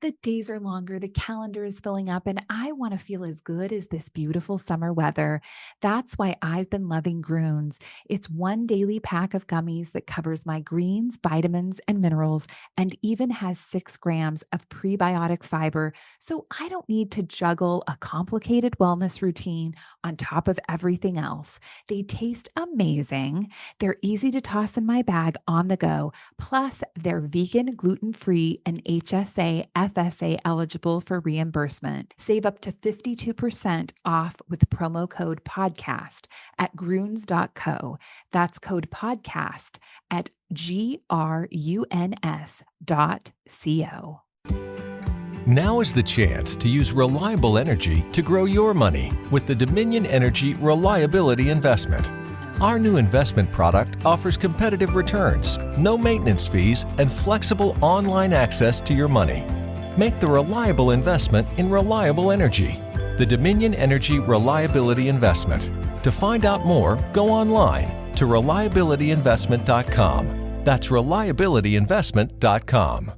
The days are longer, the calendar is filling up, and I want to feel as good as this beautiful summer weather. That's why I've been loving Groons. It's one daily pack of gummies that covers my greens, vitamins, and minerals, and even has 6 grams of prebiotic fiber. So I don't need to juggle a complicated wellness routine on top of everything else. They taste amazing. They're easy to toss in my bag on the go. Plus, they're vegan, gluten-free, and HSA, FSA eligible for reimbursement. Save up to 52% off with promo code podcast at gruns.co. That's code podcast at gruns.co. Now is the chance to use reliable energy to grow your money with the Dominion Energy Reliability Investment. Our new investment product offers competitive returns, no maintenance fees, and flexible online access to your money. Make the reliable investment in reliable energy. The Dominion Energy Reliability Investment. To find out more, go online to reliabilityinvestment.com. That's reliabilityinvestment.com.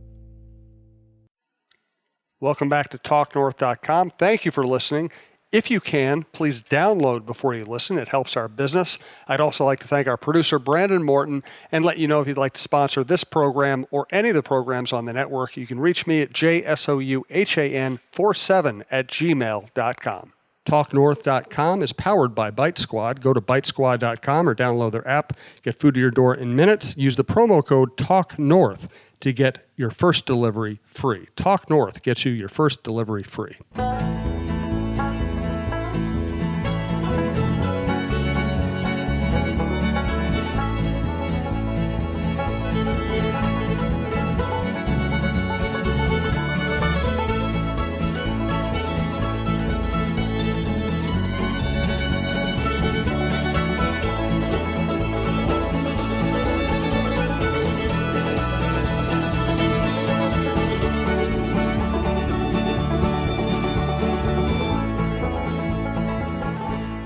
Welcome back to TalkNorth.com. Thank you for listening. If you can, please download before you listen. It helps our business. I'd also like to thank our producer, Brandon Morton, and let you know if you'd like to sponsor this program or any of the programs on the network, you can reach me at jsouhan47@gmail.com. TalkNorth.com is powered by Bite Squad. Go to bitesquad.com or download their app. Get food to your door in minutes. Use the promo code TalkNorth to get your first delivery free. Talk North gets you your first delivery free.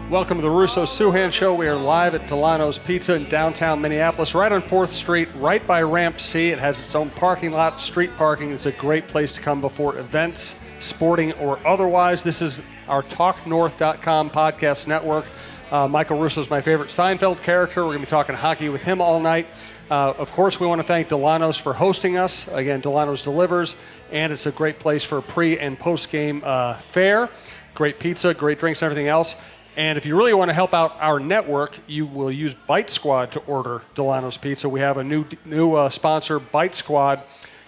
Welcome to the Russo-Souhan Show. We are live at Delano's Pizza in downtown Minneapolis, right on 4th Street, right by Ramp C. It has its own parking lot, street parking. It's a great place to come before events, sporting or otherwise. This is our TalkNorth.com podcast network. Michael Russo is my favorite Seinfeld character. We're going to be talking hockey with him all night. Of course, we want to thank Delano's for hosting us. Again, Delano's delivers, and it's a great place for pre- and post-game fare. Great pizza, great drinks, and everything else. And if you really want to help out our network, you will use Bite Squad to order Delano's Pizza. We have a new sponsor, Bite Squad.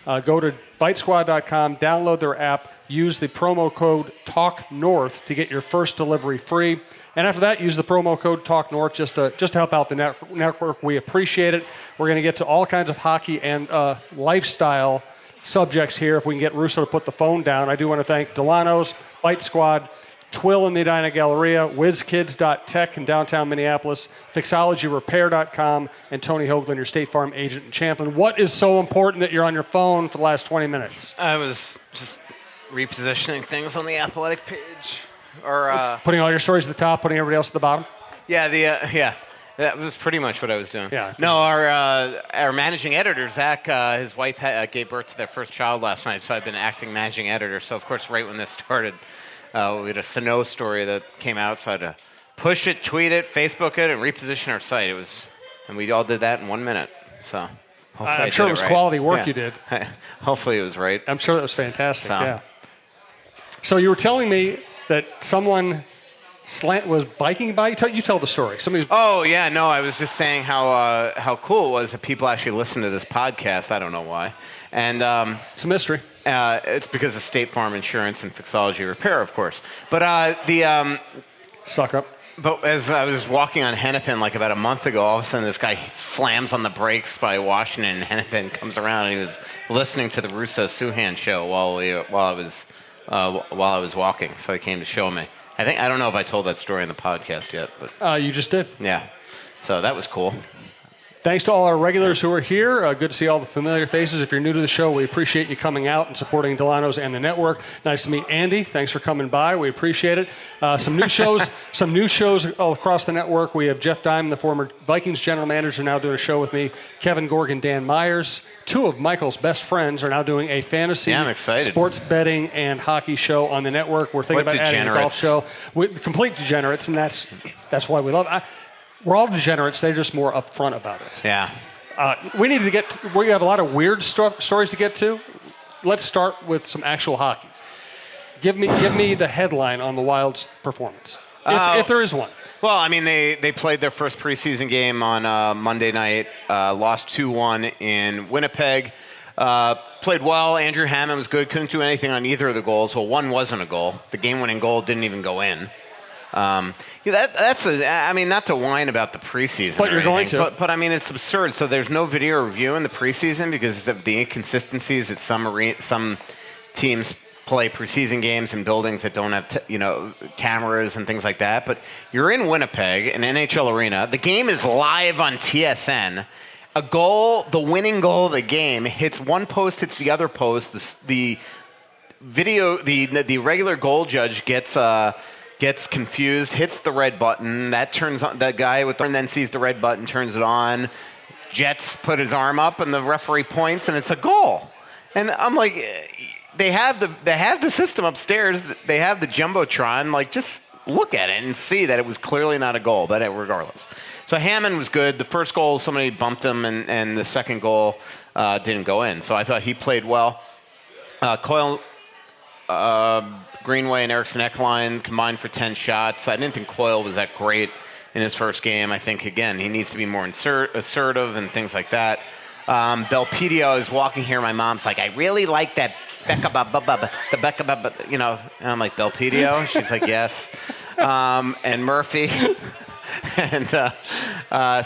Go to bitesquad.com, download their app, use the promo code TalkNorth to get your first delivery free. And after that, use the promo code TalkNorth just to help out the network. We appreciate it. We're going to get to all kinds of hockey and lifestyle subjects here if we can get Russo to put the phone down. I do want to thank Delano's, Bite Squad, Twill in the Edina Galleria, WizKids.tech in downtown Minneapolis, Fixologyrepair.com, and Tony Hoagland, your State Farm agent in Champlin. What is so important that you're on your phone for the last 20 minutes? I was just repositioning things on the athletic page. Or putting all your stories at the top, putting everybody else at the bottom? Yeah. That was pretty much what I was doing. Yeah. No, our managing editor, Zach, his wife gave birth to their first child last night, so I've been acting managing editor. So, of course, right when this started, we had a Sano story that came out, so I had to push it, tweet it, Facebook it, and reposition our site. And we all did that in 1 minute. So I'm sure it was quality work you did. Hopefully it was right. I'm sure that was fantastic, yeah. So you were telling me that someone was biking by? You tell the story. I was just saying how cool it was that people actually listen to this podcast. I don't know why. And it's a mystery. It's because of State Farm Insurance and Fixology Repair, of course. But suck up. But as I was walking on Hennepin like about a month ago, all of a sudden this guy slams on the brakes by Washington, and Hennepin comes around, and he was listening to the Russo-Souhan Show while I was walking. So he came to show me. I don't know if I told that story in the podcast yet, but you just did. Yeah. So that was cool. Thanks to all our regulars who are here. Good to see all the familiar faces. If you're new to the show, we appreciate you coming out and supporting Delano's and the network. Nice to meet Andy. Thanks for coming by. We appreciate it. Some new shows all across the network. We have Jeff Diamond, the former Vikings general manager, now doing a show with me. Kevin Gorg, Dan Myers, two of Michael's best friends, are now doing a fantasy, I'm excited, sports betting and hockey show on the network. We're thinking about adding a golf show. Complete degenerates, and that's why we love it. We're all degenerates. They're just more upfront about it. Yeah. We have a lot of weird stories to get to. Let's start with some actual hockey. Give me the headline on the Wild's performance, if there is one. Well, I mean, they played their first preseason game on Monday night, lost 2-1 in Winnipeg. Played well. Andrew Hammond was good. Couldn't do anything on either of the goals. Well, one wasn't a goal. The game-winning goal didn't even go in. I mean, not to whine about the preseason, but you're going to. But I mean, it's absurd. So there's no video review in the preseason because of the inconsistencies that some teams play preseason games in buildings that don't have cameras and things like that. But you're in Winnipeg, an NHL arena. The game is live on TSN. A goal, the winning goal of the game, hits one post, hits the other post. The regular goal judge gets confused, hits the red button. That turns on the guy and then sees the red button, turns it on. Jets put his arm up, and the referee points, and it's a goal. And I'm like, they have the system upstairs. They have the jumbotron. Like, just look at it and see that it was clearly not a goal. But regardless, so Hammond was good. The first goal, somebody bumped him, and the second goal didn't go in. So I thought he played well. Coyle. Greenway and Eriksson Ekline combined for 10 shots. I didn't think Coyle was that great in his first game. I think, again, he needs to be more assertive and things like that. Belpedio, I was walking here, my mom's like, I really like that Becca, and I'm like, Belpedio? She's like, yes. And Murphy. And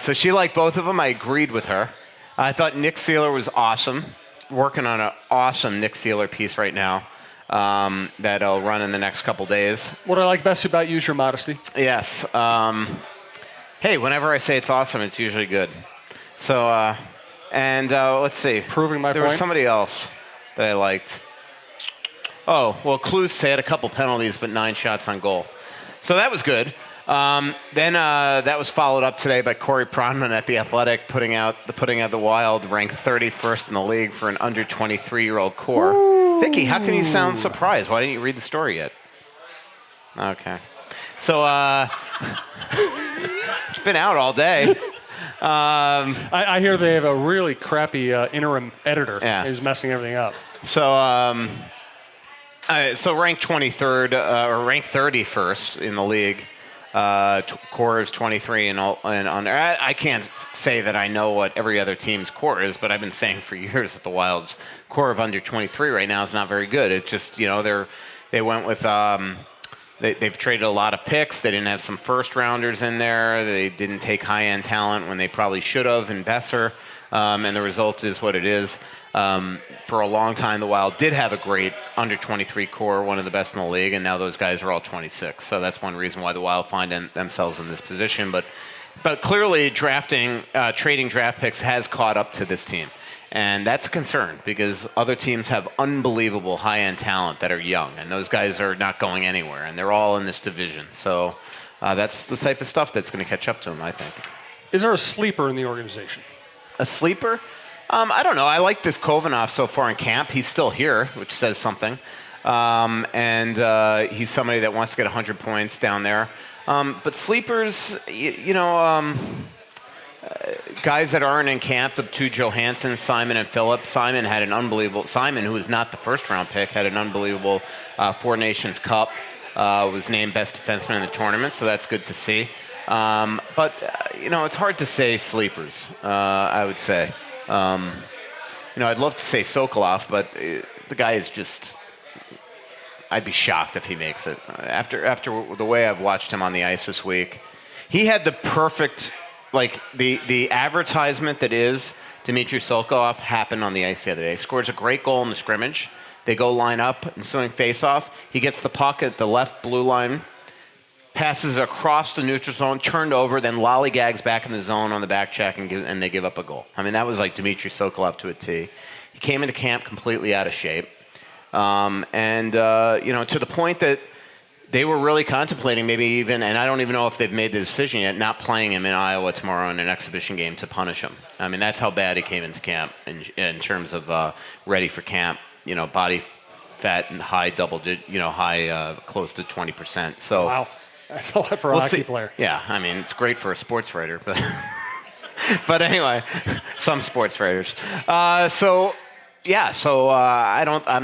so she liked both of them. I agreed with her. I thought Nick Seeler was awesome. Working on an awesome Nick Seeler piece right now. That I'll run in the next couple days. What I like best about you is your modesty. Yes. Hey, whenever I say it's awesome, it's usually good. So, let's see. Proving my point. There was somebody else that I liked. Oh, well, Kluse had a couple penalties, but 9 shots on goal. So that was good. Then that was followed up today by Corey Pronman at The Athletic, putting out the Wild ranked 31st in the league for an under 23-year-old core. Ooh. Vicky, how can you sound surprised? Why didn't you read the story yet? Okay. So it's been out all day. I hear they have a really crappy interim editor who's messing everything up. So ranked 23rd or ranked 31st in the league. Core is 23 and under. I can't say that I know what every other team's core is, but I've been saying for years that the Wild's core of under 23 right now is not very good. It's just, they went with they've traded a lot of picks. They didn't have some first rounders in there. They didn't take high end talent when they probably should have in Besser, and the result is what it is. For a long time, the Wild did have a great under 23 core, one of the best in the league, and now those guys are all 26. So that's one reason why the Wild find themselves in this position. But clearly, trading draft picks has caught up to this team, and that's a concern because other teams have unbelievable high-end talent that are young, and those guys are not going anywhere, and they're all in this division. So that's the type of stuff that's going to catch up to them, I think. Is there a sleeper in the organization? A sleeper? I don't know. I like this Kovanov so far in camp. He's still here, which says something. And he's somebody that wants to get 100 points down there. But sleepers, guys that aren't in camp, the two Johanssons, Simon and Philip. Simon, who was not the first-round pick, had an unbelievable Four Nations Cup, was named best defenseman in the tournament, so that's good to see. But it's hard to say sleepers, I would say. I'd love to say Sokolov, but the guy is just... I'd be shocked if he makes it. After the way I've watched him on the ice this week, he had the perfect, the advertisement that is Dmitry Sokolov happened on the ice the other day. He scores a great goal in the scrimmage. They go line up and swing face-off. He gets the puck at the left blue line, passes it across the neutral zone, turned over, then lollygags back in the zone on the back check, and they give up a goal. I mean, that was like Dmitry Sokolov to a T. He came into camp completely out of shape. To the point that they were really contemplating maybe even, and I don't even know if they've made the decision yet, not playing him in Iowa tomorrow in an exhibition game to punish him. I mean, that's how bad he came into camp in terms of ready for camp, body fat and high close to 20%. So wow, that's a lot for a hockey player. Yeah, I mean, it's great for a sports writer, but but anyway, some sports writers. I'm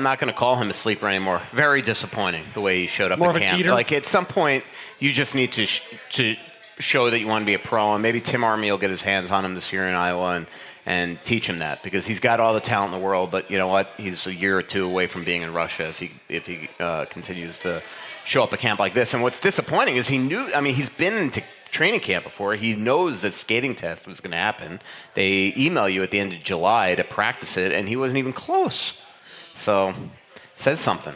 not going to call him a sleeper anymore. Very disappointing the way he showed up More at of an camp. eater? Like at some point, you just need to show that you want to be a pro, and maybe Tim Army will get his hands on him this year in Iowa and teach him that, because he's got all the talent in the world. But you know what? He's a year or two away from being in Russia if he continues to show up at camp like this. And what's disappointing is he's been into training camp before. He knows that skating test was going to happen. They email you at the end of July to practice it, and he wasn't even close. So, says something.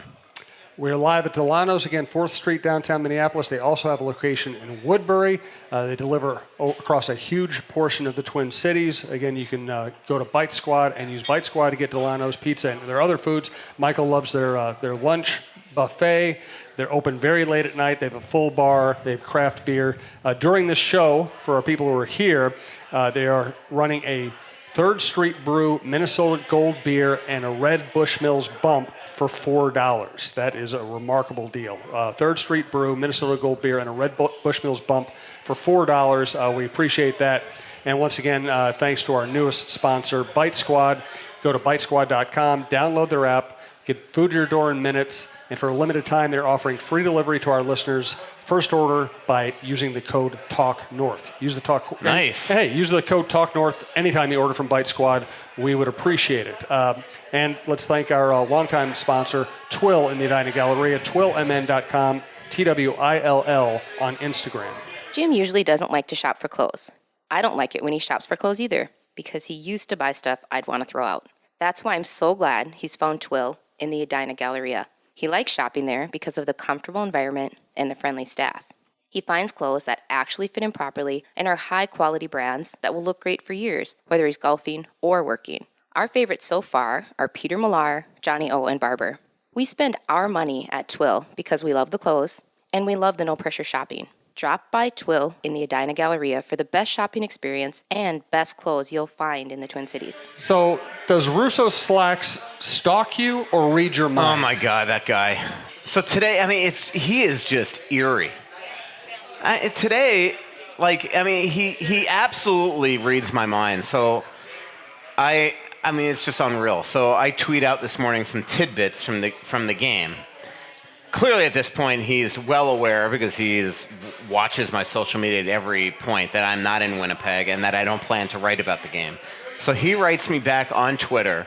We're live at Delano's, again, 4th Street, downtown Minneapolis. They also have a location in Woodbury. They deliver across a huge portion of the Twin Cities. Again, you can go to Bite Squad and use Bite Squad to get Delano's pizza and their other foods. Michael loves their lunch buffet. They're open very late at night. They have a full bar. They have craft beer. During this show, for our people who are here, they are running a 3rd Street Brew Minnesota Gold beer and a Red Bushmills Bump for $4. That is a remarkable deal. 3rd Street Brew, Minnesota Gold beer, and a Red Bushmills Bump for $4. We appreciate that. And once again, thanks to our newest sponsor, Bite Squad. Go to bitesquad.com, download their app, get food to your door in minutes. And for a limited time, they're offering free delivery to our listeners. First order by using the code TALKNORTH. Use the talk. Nice. Hey, use the code TALKNORTH anytime you order from Bite Squad. We would appreciate it. And let's thank our longtime sponsor, Twill in the Edina Galleria, twillmn.com, TWILL on Instagram. Jim usually doesn't like to shop for clothes. I don't like it when he shops for clothes either, because he used to buy stuff I'd want to throw out. That's why I'm so glad he's found Twill in the Edina Galleria. He likes shopping there because of the comfortable environment and the friendly staff. He finds clothes that actually fit him properly and are high-quality brands that will look great for years, whether he's golfing or working. Our favorites so far are Peter Millar, Johnny O, and Barber. We spend our money at Twill because we love the clothes and we love the no-pressure shopping. Drop by Twill in the Edina Galleria for the best shopping experience and best clothes you'll find in the Twin Cities. So, does Russo Slacks stalk you or read your mind? Oh my God, that guy. So today, he is just eerie. He absolutely reads my mind. So, it's just unreal. So I tweet out this morning some tidbits from the game. Clearly, at this point, he's well aware, because he watches my social media at every point, that I'm not in Winnipeg and that I don't plan to write about the game. So he writes me back on Twitter,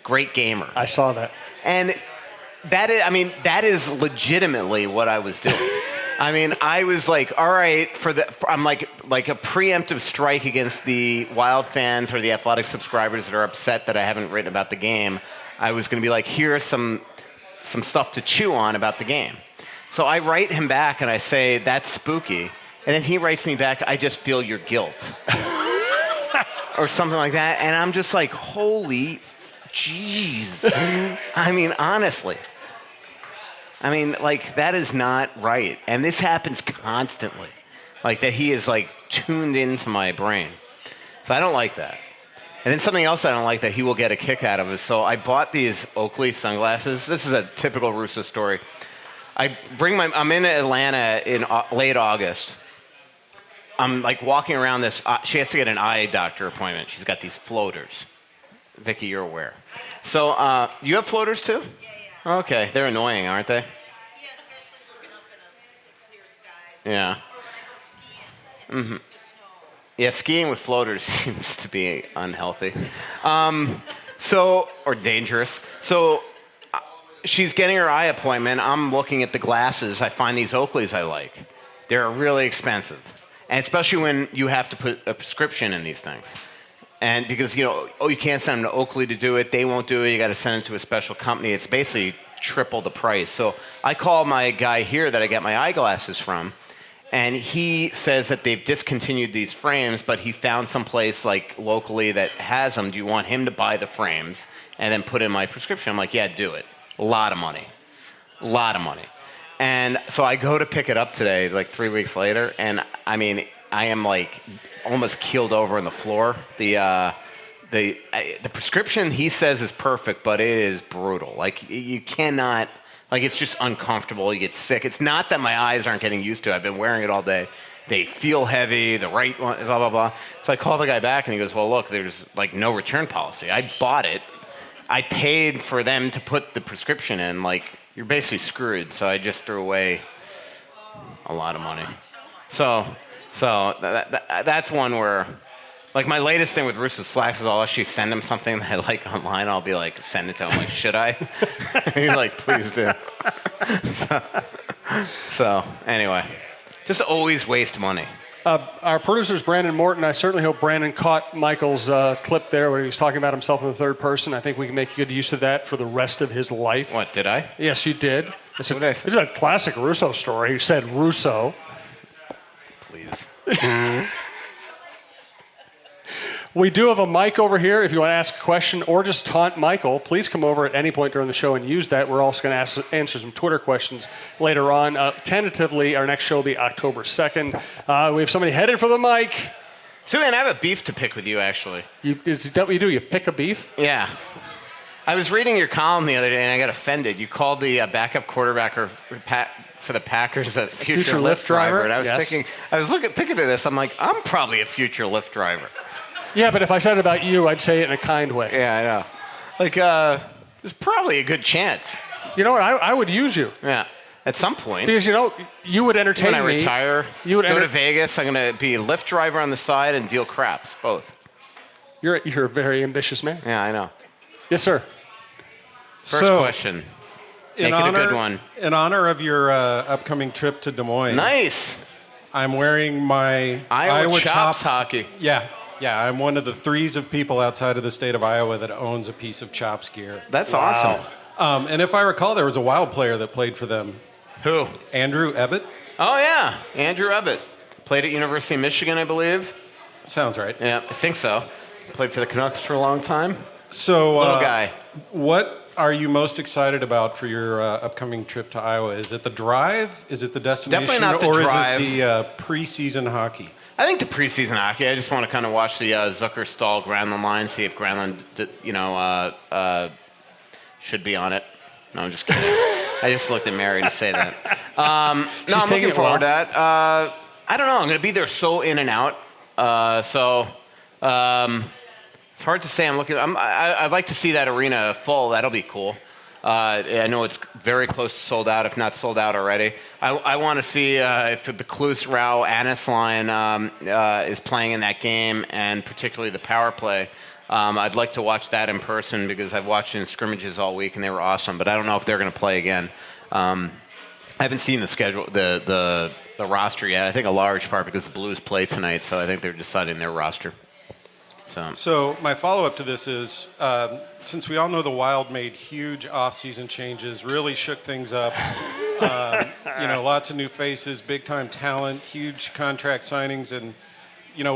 "Great gamer." I saw that. And that is legitimately what I was doing. I was like, all right, I'm like a preemptive strike against the Wild fans or the Athletic subscribers that are upset that I haven't written about the game. I was going to be like, here's some stuff to chew on about the game. So I write him back and I say, "That's spooky." And then he writes me back, "I just feel your guilt." Or something like that. And I'm just like, holy jeez. Honestly. That is not right. And this happens constantly. That he is tuned into my brain. So I don't like that. And then something else I don't like that he will get a kick out of is, so I bought these Oakley sunglasses. This is a typical Russo story. I'm in Atlanta in late August. I'm walking around this, she has to get an eye doctor appointment. She's got these floaters. Vicky, you're aware. So you have floaters too? Yeah. Okay, they're annoying, aren't they? Yeah, especially looking up in a clear skies. Yeah. Or I go skiing and it's the snow. Yeah, skiing with floaters seems to be unhealthy. Or dangerous. So she's getting her eye appointment. I'm looking at the glasses. I find these Oakleys I like. They're really expensive. And especially when you have to put a prescription in these things. And because, you can't send them to Oakley to do it. They won't do it. You got to send it to a special company. It's basically triple the price. So I call my guy here that I get my eyeglasses from, And he says that they've discontinued these frames, but he found someplace like locally that has them. Do you want him to buy the frames and then put in my prescription? I'm like, yeah, do it. A lot of money. A lot of money. And so I go to pick it up today, like 3 weeks later, and I mean, I am like almost keeled over on the floor. The prescription he says is perfect, but it is brutal. Like you cannot. Like, it's just uncomfortable. You get sick. It's not that my eyes aren't getting used to it. I've been wearing it all day. They feel heavy, the right one, blah, blah, blah. So I call the guy back, and he goes, well, look, there's, like, no return policy. I bought it. I paid for them to put the prescription in. Like, you're basically screwed. So I just threw away a lot of money. So that's one where... Like, my latest thing with Russo Slacks is I'll actually send him something that I like online. I'll be like, send it to him. Like, should I? He's like, please do. So, anyway, just always waste money. Our producer's Brandon Morton. I certainly hope Brandon caught Michael's clip there where he was talking about himself in the third person. I think we can make good use of that for the rest of his life. What, did I? Yes, you did. This is a classic Russo story. He said Russo. Please. We do have a mic over here. If you want to ask a question or just taunt Michael, please come over at any point during the show and use that. We're also going to answer some Twitter questions later on. Tentatively, our next show will be October 2nd. We have somebody headed for the mic. Souhan, I have a beef to pick with you, actually. Is that what you do? You pick a beef? Yeah. I was reading your column the other day, and I got offended. You called the backup quarterback for the Packers a future Lyft driver. And I was thinking of this. I'm like, I'm probably a future Lyft driver. Yeah, but if I said it about you, I'd say it in a kind way. Yeah, I know. Like, there's probably a good chance. You know what? I would use you. Yeah, at some point. Because, you would entertain me. When I retire, go to Vegas, I'm going to be a Lyft driver on the side and deal craps, both. You're a very ambitious man. Yeah, I know. Yes, sir. First question. Make it a good one. In honor of your upcoming trip to Des Moines. Nice. I'm wearing my Iowa Chops hockey. Yeah, I'm one of the threes of people outside of the state of Iowa that owns a piece of Chops gear. That's awesome. And if I recall, there was a Wild player that played for them. Who? Andrew Ebbett. Oh, yeah. Andrew Ebbett. Played at University of Michigan, I believe. Sounds right. Yeah, I think so. Played for the Canucks for a long time. So, little guy. What are you most excited about for your upcoming trip to Iowa? Is it the drive? Is it the destination? Definitely not the or drive. Is it the preseason hockey? I think the preseason hockey. I just want to kind of watch the Zucker-Stahl Granlund line, see if Granlund, should be on it. No, I'm just kidding. I just looked at Mary to say that. No, I'm looking forward to that. I don't know. I'm going to be there so in and out. It's hard to say. I'd like to see that arena full. That'll be cool. I know it's very close to sold out, if not sold out already. I want to see if the Klus, Rao, Annis line is playing in that game, and particularly the power play. I'd like to watch that in person because I've watched in scrimmages all week and they were awesome. But I don't know if they're going to play again. I haven't seen the schedule, the roster yet. I think a large part because the Blues play tonight, so I think they're deciding their roster. So my follow-up to this is, since we all know the Wild made huge off-season changes, really shook things up, lots of new faces, big-time talent, huge contract signings, and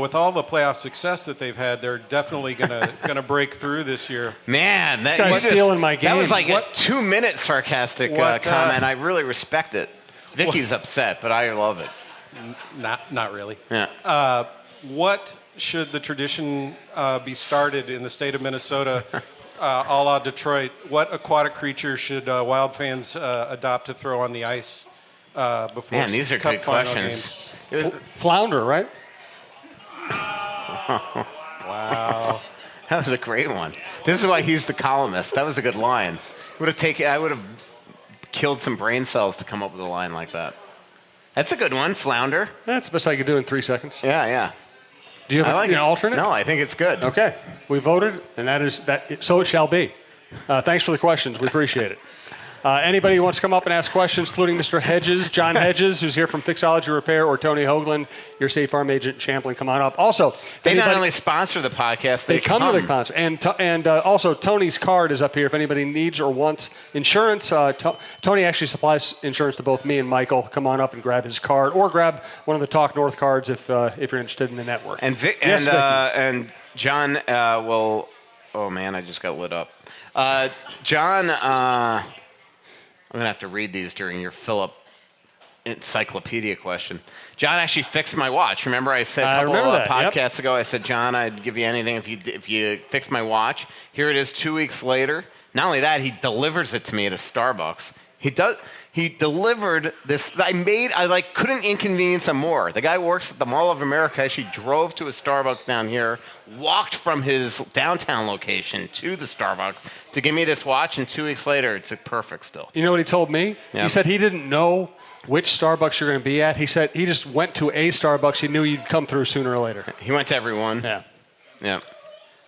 with all the playoff success that they've had, they're definitely gonna break through this year. Man, this guy's stealing my game. That was like a 2-minute sarcastic comment. I really respect it. Vicky's upset, but I love it. Not really. Yeah. What should the tradition be started in the state of Minnesota, a la Detroit? What aquatic creature should Wild fans adopt to throw on the ice before Man, these are Cup good final questions. games? Flounder, right? Wow. That was a great one. This is why he's the columnist. That was a good line. I would have killed some brain cells to come up with a line like that. That's a good one, Flounder. That's the best I could do in 3 seconds. Yeah. Do you have an alternate? No, I think it's good. Okay. We voted, and that is that. So it shall be. Thanks for the questions. We appreciate it. Anybody who wants to come up and ask questions, including Mr. Hedges, John Hedges, who's here from Fixology Repair, or Tony Hoagland, your State Farm agent in Champlain, come on up. Also, they not only sponsor the podcast, they come to the concert. And also, Tony's card is up here if anybody needs or wants insurance. Tony actually supplies insurance to both me and Michael. Come on up and grab his card, or grab one of the Talk North cards if you're interested in the network. And and John will. Oh man, I just got lit up. John, I'm gonna have to read these during your Philip encyclopedia question. John actually fixed my watch. Remember, I said a couple of podcasts ago. I said, John, I'd give you anything if you fixed my watch. Here it is, 2 weeks later. Not only that, he delivers it to me at a Starbucks. He delivered this. I couldn't inconvenience him more. The guy works at the Mall of America. Actually drove to a Starbucks down here, walked from his downtown location to the Starbucks to give me this watch, and 2 weeks later, it's perfect still. You know what he told me? Yeah. He said he didn't know which Starbucks you're going to be at. He said he just went to a Starbucks. He knew you'd come through sooner or later. He went to everyone. Yeah.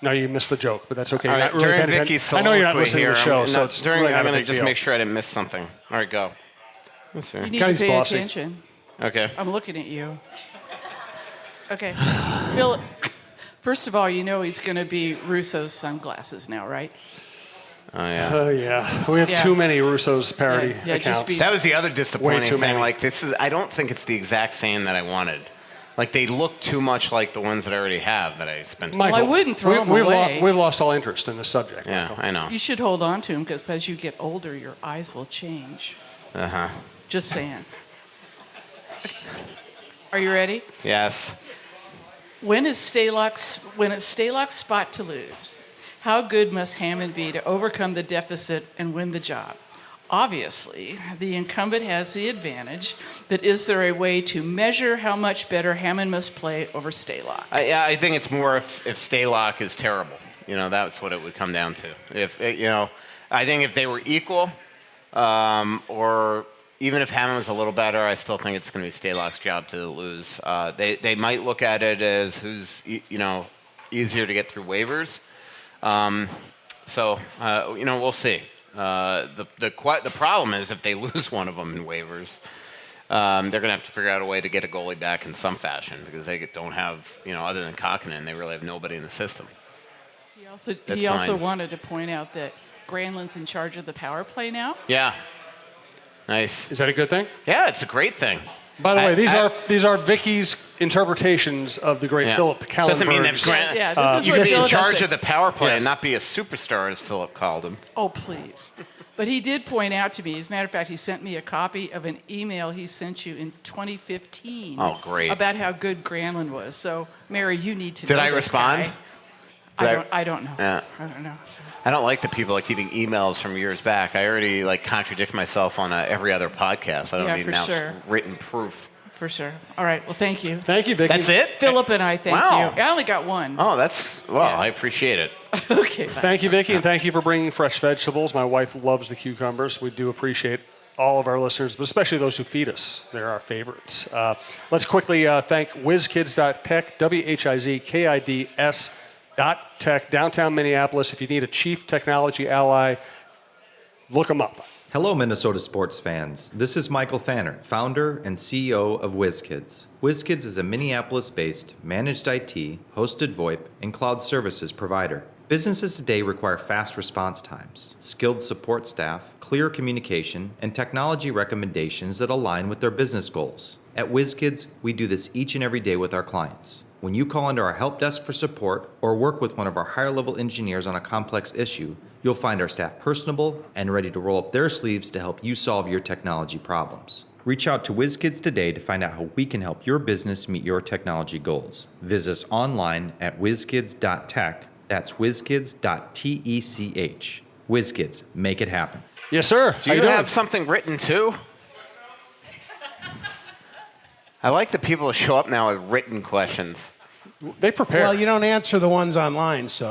No, you missed the joke, but that's okay. All right, during Vicky's I know you're not listening here, to the show, I'm going to just make sure I didn't miss something. All right, go. You need to pay attention. Okay. I'm looking at you. Okay. Phil, first of all, you know he's going to be Russo's sunglasses now, right? Oh, yeah. Oh, yeah. We have too many Russo's parody accounts. That was the other disappointing thing. Many. Like, I don't think it's the exact same that I wanted. Like, they look too much like the ones that I already have that I spent. Michael, well, I wouldn't throw them away. We've lost all interest in this subject. Yeah, Michael. I know. You should hold on to them because as you get older, your eyes will change. Uh-huh. Just saying. Are you ready? Yes. When it's Staylock's spot to lose, how good must Hammond be to overcome the deficit and win the job? Obviously, the incumbent has the advantage, but is there a way to measure how much better Hammond must play over Staylock? I think it's more if Staylock is terrible. That's what it would come down to. I think if they were equal, or even if Hammond was a little better, I still think it's going to be Staylock's job to lose. They might look at it as who's easier to get through waivers. We'll see. The problem is if they lose one of them in waivers, they're going to have to figure out a way to get a goalie back in some fashion because they don't have, other than Kokkonen, they really have nobody in the system. He also wanted to point out that Granlund's in charge of the power play now. Yeah. Nice. Is that a good thing? Yeah, it's a great thing. By the way, these are Vicky's interpretations of the great Philip Kallenberg. Doesn't mean that this is you what can be in Phil charge does. of the power play and not be a superstar, as Philip called him. Oh, please. But he did point out to me, as a matter of fact, he sent me a copy of an email he sent you in 2015. Oh, great. About how good Granlund was. So, Mary, you need to know Did I this respond? guy. I don't know. Yeah. I don't know. I don't like the people that keeping emails from years back. I already contradict myself on every other podcast. I don't need now written proof. For sure. All right. Well, thank you. Thank you, Vicky. That's it? Philip and I thank you. I only got one. Oh, I appreciate it. Okay. Thank you, Vicky, and thank you for bringing fresh vegetables. My wife loves the cucumbers. We do appreciate all of our listeners, but especially those who feed us. They're our favorites. Let's quickly thank WhizKids.tech, WHIZKIDS.tech, downtown Minneapolis. If you need a chief technology ally, look them up. Hello, Minnesota sports fans. This is Michael Thanner, founder and CEO of WhizKids. WhizKids is a Minneapolis-based managed IT, hosted VoIP, and cloud services provider. Businesses today require fast response times, skilled support staff, clear communication, and technology recommendations that align with their business goals. At WhizKids, we do this each and every day with our clients. When you call into our help desk for support or work with one of our higher-level engineers on a complex issue, you'll find our staff personable and ready to roll up their sleeves to help you solve your technology problems. Reach out to WhizKids today to find out how we can help your business meet your technology goals. Visit us online at WhizKids.tech. That's WhizKids.tech. WhizKids, make it happen. Yes, sir. Do you have something written too? I like the people who show up now with written questions. They prepare. Well, you don't answer the ones online, so.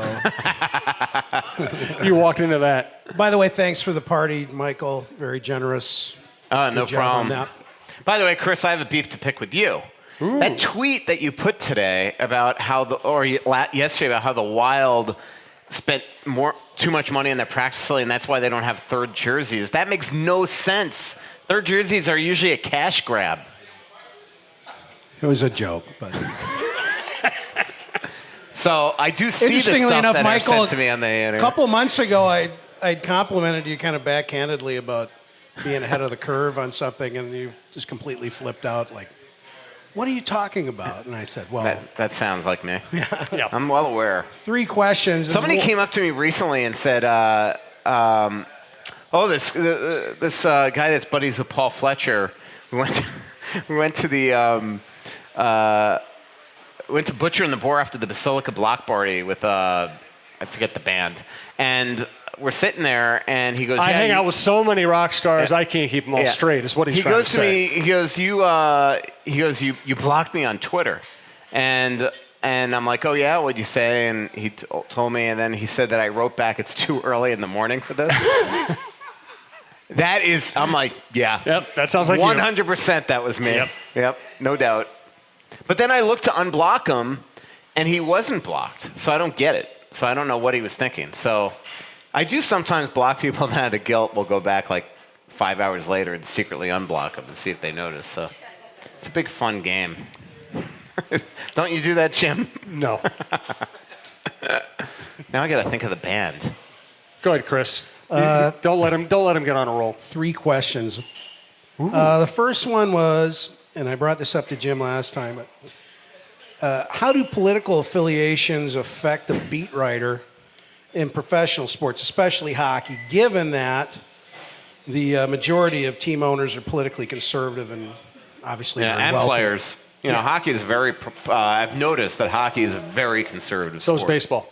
You walked into that. By the way, thanks for the party, Michael. Very generous. No Good job problem. on that. By the way, Chris, I have a beef to pick with you. Ooh. That tweet that you put today about how yesterday about how the Wild spent too much money on their practice facility, and that's why they don't have third jerseys. That makes no sense. Third jerseys are usually a cash grab. It was a joke, but So I do see the interestingly stuff enough, that Michael, are sent to me on the internet. a couple months ago, I'd complimented you kind of backhandedly about being ahead of the curve on something, and you just completely flipped out like, what are you talking about? And I said, well, That sounds like me. Yeah. I'm well aware. 3 questions. Somebody came up to me recently and said, this guy that's buddies with Paul Fletcher, we went to Butcher and the Boar after the Basilica Block Party with, I forget the band. And we're sitting there, and he goes, I hang out with so many rock stars, I can't keep them all straight, is what he's trying to say. He goes, you blocked me on Twitter. And I'm like, oh, yeah, what'd you say? And he told me, and then he said that I wrote back, it's too early in the morning for this. I'm like, yeah. Yep, that sounds like 100% that was me. Yep, no doubt. But then I looked to unblock him, and he wasn't blocked. So I don't get it. So I don't know what he was thinking. So I do sometimes block people that out of guilt will go back like 5 hours later and secretly unblock them and see if they notice. So it's a big fun game. Don't you do that, Jim? No. Now I got to think of the band. Go ahead, Chris. Don't let him get on a roll. 3 questions. The first one was, and I brought this up to Jim last time, how do political affiliations affect a beat writer in professional sports, especially hockey, given that the majority of team owners are politically conservative and obviously very and wealthy. Players. Hockey is very. I've noticed that hockey is a very conservative. So sport. is baseball.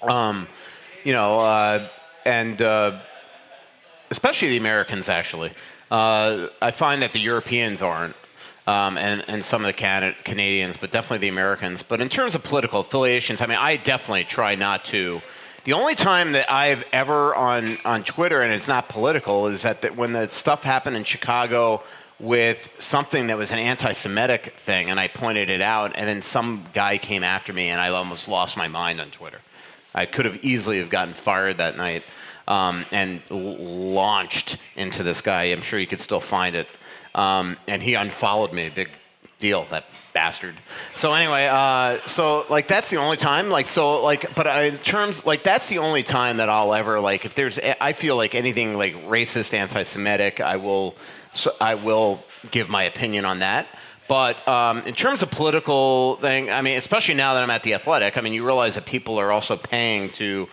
And especially the Americans. Actually, I find that the Europeans aren't, and some of the Canadians, but definitely the Americans. But in terms of political affiliations, I mean, I definitely try not to. The only time that I've ever on Twitter, and it's not political, is that when the stuff happened in Chicago with something that was an anti-Semitic thing, and I pointed it out, and then some guy came after me, and I almost lost my mind on Twitter. I could have easily have gotten fired that night and launched into this guy. I'm sure you could still find it. And he unfollowed me. Big deal, that bastard. So anyway, that's the only time. But in terms, that's the only time that I'll ever, if there's, I feel like anything like racist, anti-Semitic, I will give my opinion on that. But in terms of political thing, I mean, especially now that I'm at the Athletic, I mean, you realize that people are also paying to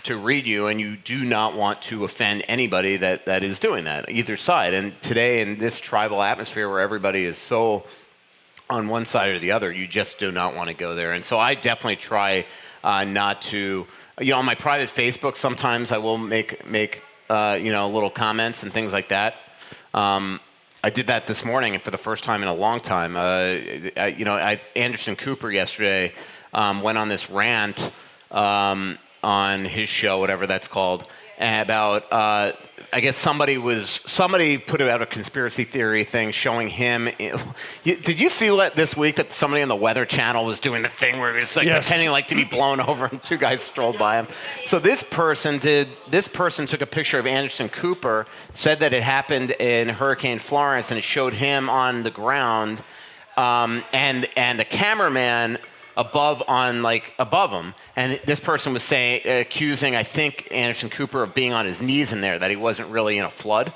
read you, and you do not want to offend anybody that is doing that, either side. And today, in this tribal atmosphere where everybody is so on one side or the other, you just do not want to go there. And so I definitely try not to. On my private Facebook, sometimes I will make little comments and things like that. I did that this morning, and for the first time in a long time. Anderson Cooper yesterday went on this rant on his show, whatever that's called, about I guess somebody put out a conspiracy theory thing showing him. Did you see this week that somebody on the Weather Channel was doing the thing where he was pretending to be blown over, and 2 guys strolled by him? So this person took a picture of Anderson Cooper, said that it happened in Hurricane Florence, and it showed him on the ground, and the cameraman above him, and this person was accusing, I think, Anderson Cooper of being on his knees in there, that he wasn't really in a flood.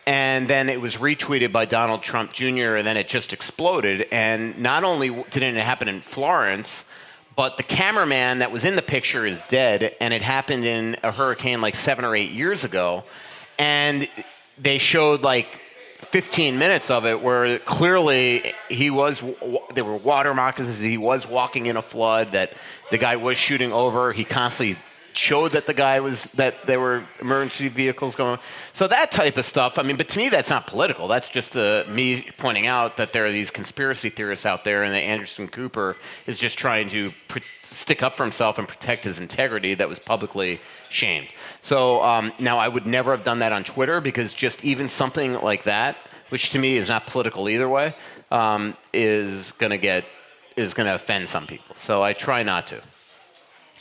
And then it was retweeted by Donald Trump Jr., and then it just exploded. And not only didn't it happen in Florence, but the cameraman that was in the picture is dead, and it happened in a hurricane 7 or 8 years ago. And they showed 15 minutes of it where clearly there were water moccasins, he was walking in a flood, that the guy was shooting over. He constantly showed that that there were emergency vehicles going. So that type of stuff, I mean, but to me that's not political. That's just me pointing out that there are these conspiracy theorists out there, and that Anderson Cooper is just trying to stick up for himself and protect his integrity that was publicly shamed. So now I would never have done that on Twitter, because just even something like that, which to me is not political either way, is going to offend some people. So I try not to.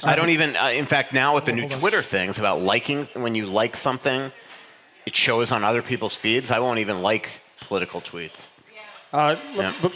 I don't even, in fact, now with the new Twitter things about liking, when you like something, it shows on other people's feeds. I won't even like political tweets.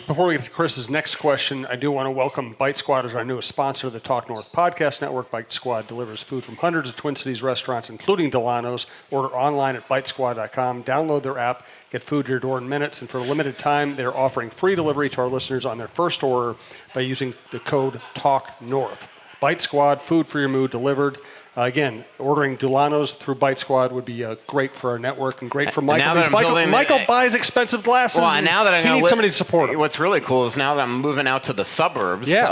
Before we get to Chris's next question, I do want to welcome Bite Squad as our newest sponsor of the Talk North podcast network. Bite Squad delivers food from hundreds of Twin Cities restaurants, including Delano's. Order online at bitesquad.com. Download their app. Get food to your door in minutes. And for a limited time, they're offering free delivery to our listeners on their first order by using the code TALKNORTH. Bite Squad, food for your mood delivered. Again, ordering Delano's through Bite Squad would be great for our network and great for Michael. Michael buys expensive glasses. Well, now that he needs somebody to support him. What's really cool is now that I'm moving out to the suburbs, and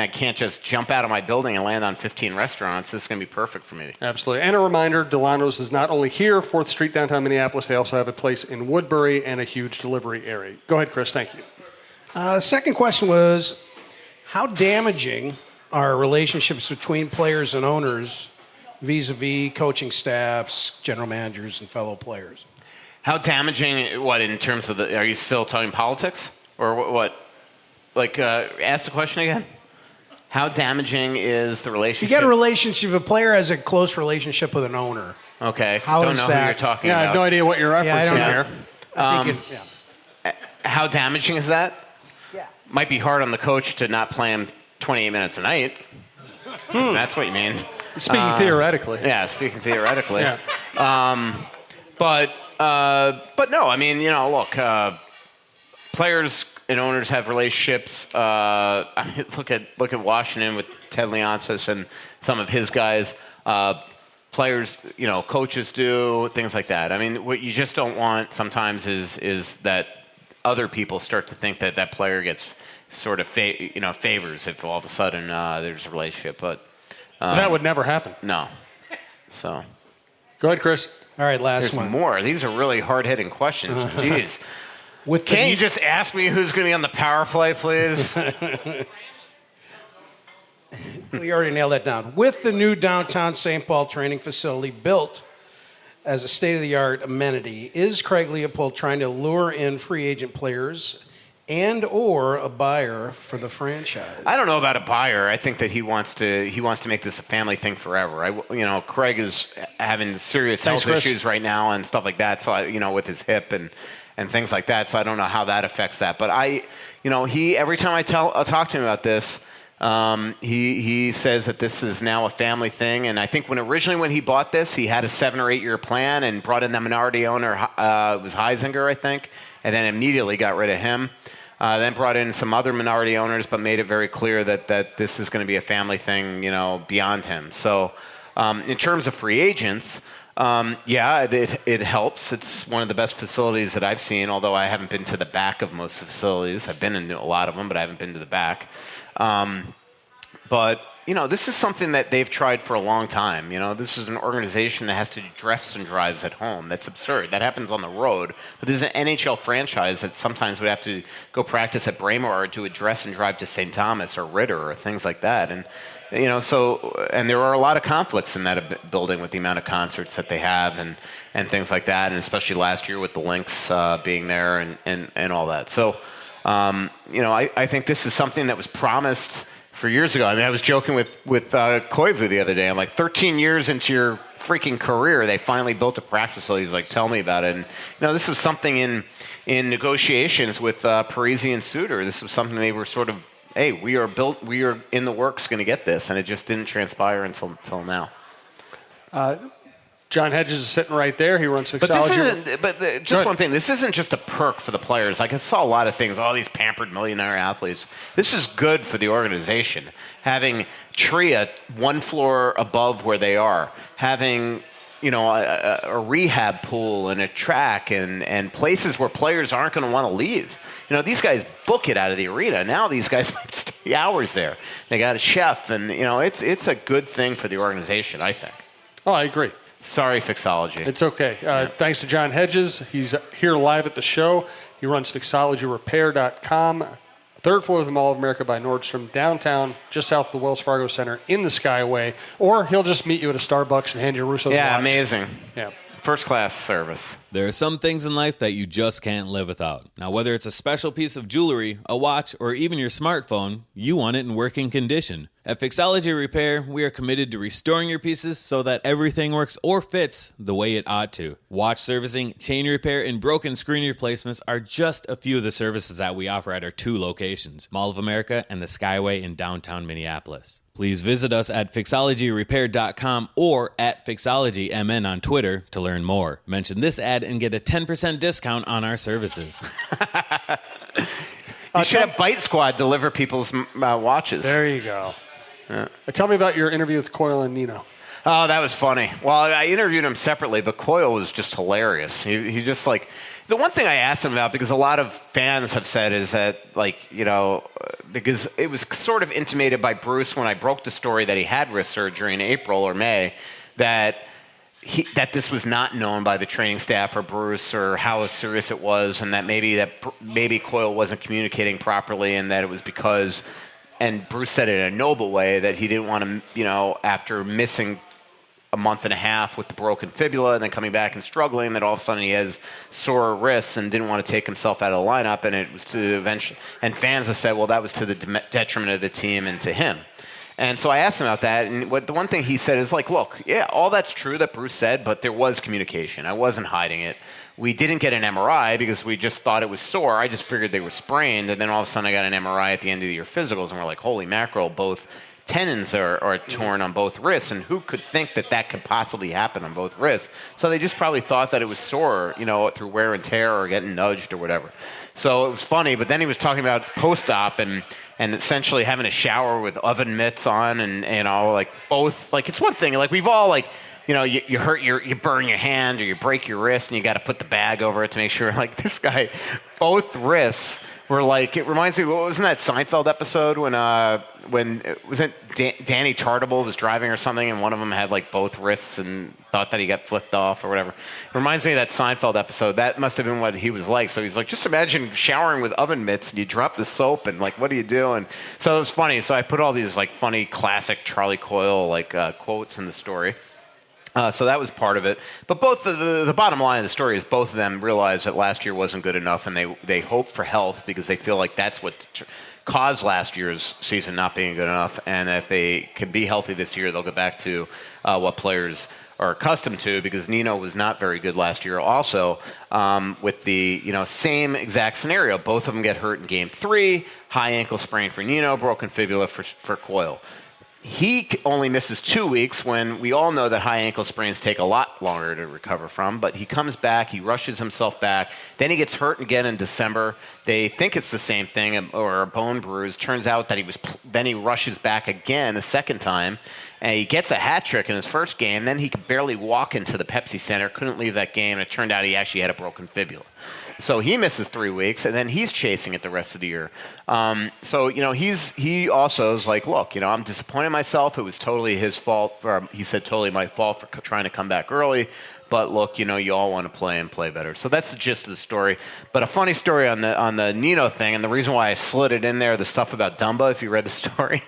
I can't just jump out of my building and land on 15 restaurants, this is going to be perfect for me. Absolutely. And a reminder, Delano's is not only here, 4th Street, downtown Minneapolis. They also have a place in Woodbury and a huge delivery area. Go ahead, Chris. Thank you. Second question was, how damaging are relationships between players and owners vis-a-vis coaching staffs, general managers, and fellow players? How damaging, what, in terms of are you still talking politics? Or what? Like, ask the question again. How damaging is the relationship? You get a relationship, if a player has a close relationship with an owner. Okay. How Don't is know that? who you're talking about. I have no idea what you're referencing here. I think How damaging is that? Yeah. Might be hard on the coach to not play him 28 minutes a night. That's what you mean. Speaking theoretically. Yeah, speaking theoretically. Yeah. But no, I mean, look, players and owners have relationships. Look at Washington with Ted Leonsis and some of his guys. Players, coaches do, things like that. I mean, what you just don't want sometimes is that other people start to think that player gets sort of favors if all of a sudden there's a relationship, but that would never happen. No. So, go ahead, Chris. All right, last there's one. more. These are really hard-hitting questions. Jeez. Can't you just ask me who's going to be on the power play, please? We already nailed that down. With the new downtown St. Paul training facility built as a state-of-the-art amenity, is Craig Leopold trying to lure in free agent players and or a buyer for the franchise? I don't know about a buyer. I think that he wants to make this a family thing forever. Craig is having serious health issues right now and stuff like that. So with his hip and things like that. So I don't know how that affects that. But he every time I talk to him about this, he says that this is now a family thing. And I think when he bought this, he had a 7 or 8 year plan and brought in the minority owner. It was Heisinger, I think, and then immediately got rid of him. Then brought in some other minority owners, but made it very clear that this is going to be a family thing, beyond him. So, in terms of free agents, it helps. It's one of the best facilities that I've seen, although I haven't been to the back of most of the facilities. I've been in a lot of them, but I haven't been to the back. But this is something that they've tried for a long time. This is an organization that has to do drafts and drives at home. That's absurd. That happens on the road. But there's an NHL franchise that sometimes would have to go practice at Braemar or do a dress and drive to St. Thomas or Ritter or things like that. And, and there are a lot of conflicts in that building with the amount of concerts that they have and things like that. And especially last year with the Lynx being there and all that. So, I think this is something that was promised for years ago. I mean, I was joking with Koivu the other day. I'm like, 13 years into your freaking career, they finally built a practice facility. He's like, tell me about it. And this was something in negotiations with Parisi and Suter. This was something they were sort of, hey, we are in the works, going to get this, and it just didn't transpire until now. John Hedges is sitting right there. He runs Fixology. Just one thing. This isn't just a perk for the players. Like, I saw a lot of things, all these pampered millionaire athletes. This is good for the organization. Having TRIA one floor above where they are. Having, a rehab pool and a track and places where players aren't going to want to leave. These guys book it out of the arena. Now these guys might stay hours there. They got a chef, and, it's a good thing for the organization, I think. Oh, I agree. Sorry, Fixology. It's okay. Thanks to John Hedges. He's here live at the show. He runs FixologyRepair.com, 3rd floor of the Mall of America by Nordstrom, downtown, just south of the Wells Fargo Center, in the Skyway. Or he'll just meet you at a Starbucks and hand you Russo's watch. Amazing. Yeah. First class service. There are some things in life that you just can't live without. Now, whether it's a special piece of jewelry, a watch, or even your smartphone, you want it in working condition. At Fixology Repair, we are committed to restoring your pieces so that everything works or fits the way it ought to. Watch servicing, chain repair, and broken screen replacements are just a few of the services that we offer at our 2 locations, Mall of America and the Skyway in downtown Minneapolis. Please visit us at fixologyrepair.com or at fixologymn on Twitter to learn more. Mention this ad and get a 10% discount on our services. You should have Bite Squad deliver people's watches. There you go. Tell me about your interview with Coyle and Nino. Oh, that was funny. Well, I interviewed him separately, but Coyle was just hilarious. He just like, the one thing I asked him about, because a lot of fans have said, is that, like, you know, because it was sort of intimated by Bruce when I broke the story that he had wrist surgery in April or May, that this was not known by the training staff or Bruce or how serious it was, and that maybe Coyle wasn't communicating properly, and that it was because, and Bruce said it in a noble way, that he didn't want to, you know, after missing a month and a half with the broken fibula and then coming back and struggling, that all of a sudden he has sore wrists and didn't want to take himself out of the lineup, and it was to eventually, and fans have said, well, that was to the detriment of the team and to him. And so I asked him about that, and the one thing he said is like, look, yeah, all that's true that Bruce said, but there was communication. I wasn't hiding it. We didn't get an MRI because we just thought it was sore. I just figured they were sprained, and then all of a sudden I got an MRI at the end of the year physicals, and we're like, holy mackerel, both tendons are torn on both wrists, and who could think that could possibly happen on both wrists? So they just probably thought that it was sore, you know, through wear and tear or getting nudged or whatever. So it was funny, but then he was talking about post-op and essentially having a shower with oven mitts on, and you know, like both, like it's one thing, like we've all, like, you know, you hurt you burn your hand or you break your wrist and you got to put the bag over it to make sure. Like this guy, both wrists were like, it reminds me, what was in that Seinfeld episode when was it Danny Tartable was driving or something, and one of them had like both wrists and thought that he got flipped off or whatever. It reminds me of that Seinfeld episode. That must have been what he was like. So he's like, just imagine showering with oven mitts and you drop the soap and like, what do you do? And so it was funny. So I put all these like funny classic Charlie Coyle like quotes in the story. So that was part of it. But both the bottom line of the story is both of them realized that last year wasn't good enough, and they hope for health because they feel like that's what caused last year's season not being good enough. And if they can be healthy this year, they'll go back to what players are accustomed to, because Nino was not very good last year also, with the, you know, same exact scenario. Both of them get hurt in game 3, high ankle sprain for Nino, broken fibula for Coyle. He only misses 2 weeks, when we all know that high ankle sprains take a lot longer to recover from, but he comes back, he rushes himself back, then he gets hurt again in December. They think it's the same thing, or a bone bruise. Turns out that then he rushes back again a second time, and he gets a hat trick in his first game. Then he could barely walk into the Pepsi Center, couldn't leave that game, and it turned out he actually had a broken fibula. So he misses 3 weeks, and then he's chasing it the rest of the year. So, you know, he also is like, look, you know, I'm disappointed in myself. It was totally his fault. He said totally my fault for trying to come back early. But look, you know, you all want to play and play better. So that's the gist of the story. But a funny story on the Nino thing, and the reason why I slid it in there, the stuff about Dumba, if you read the story,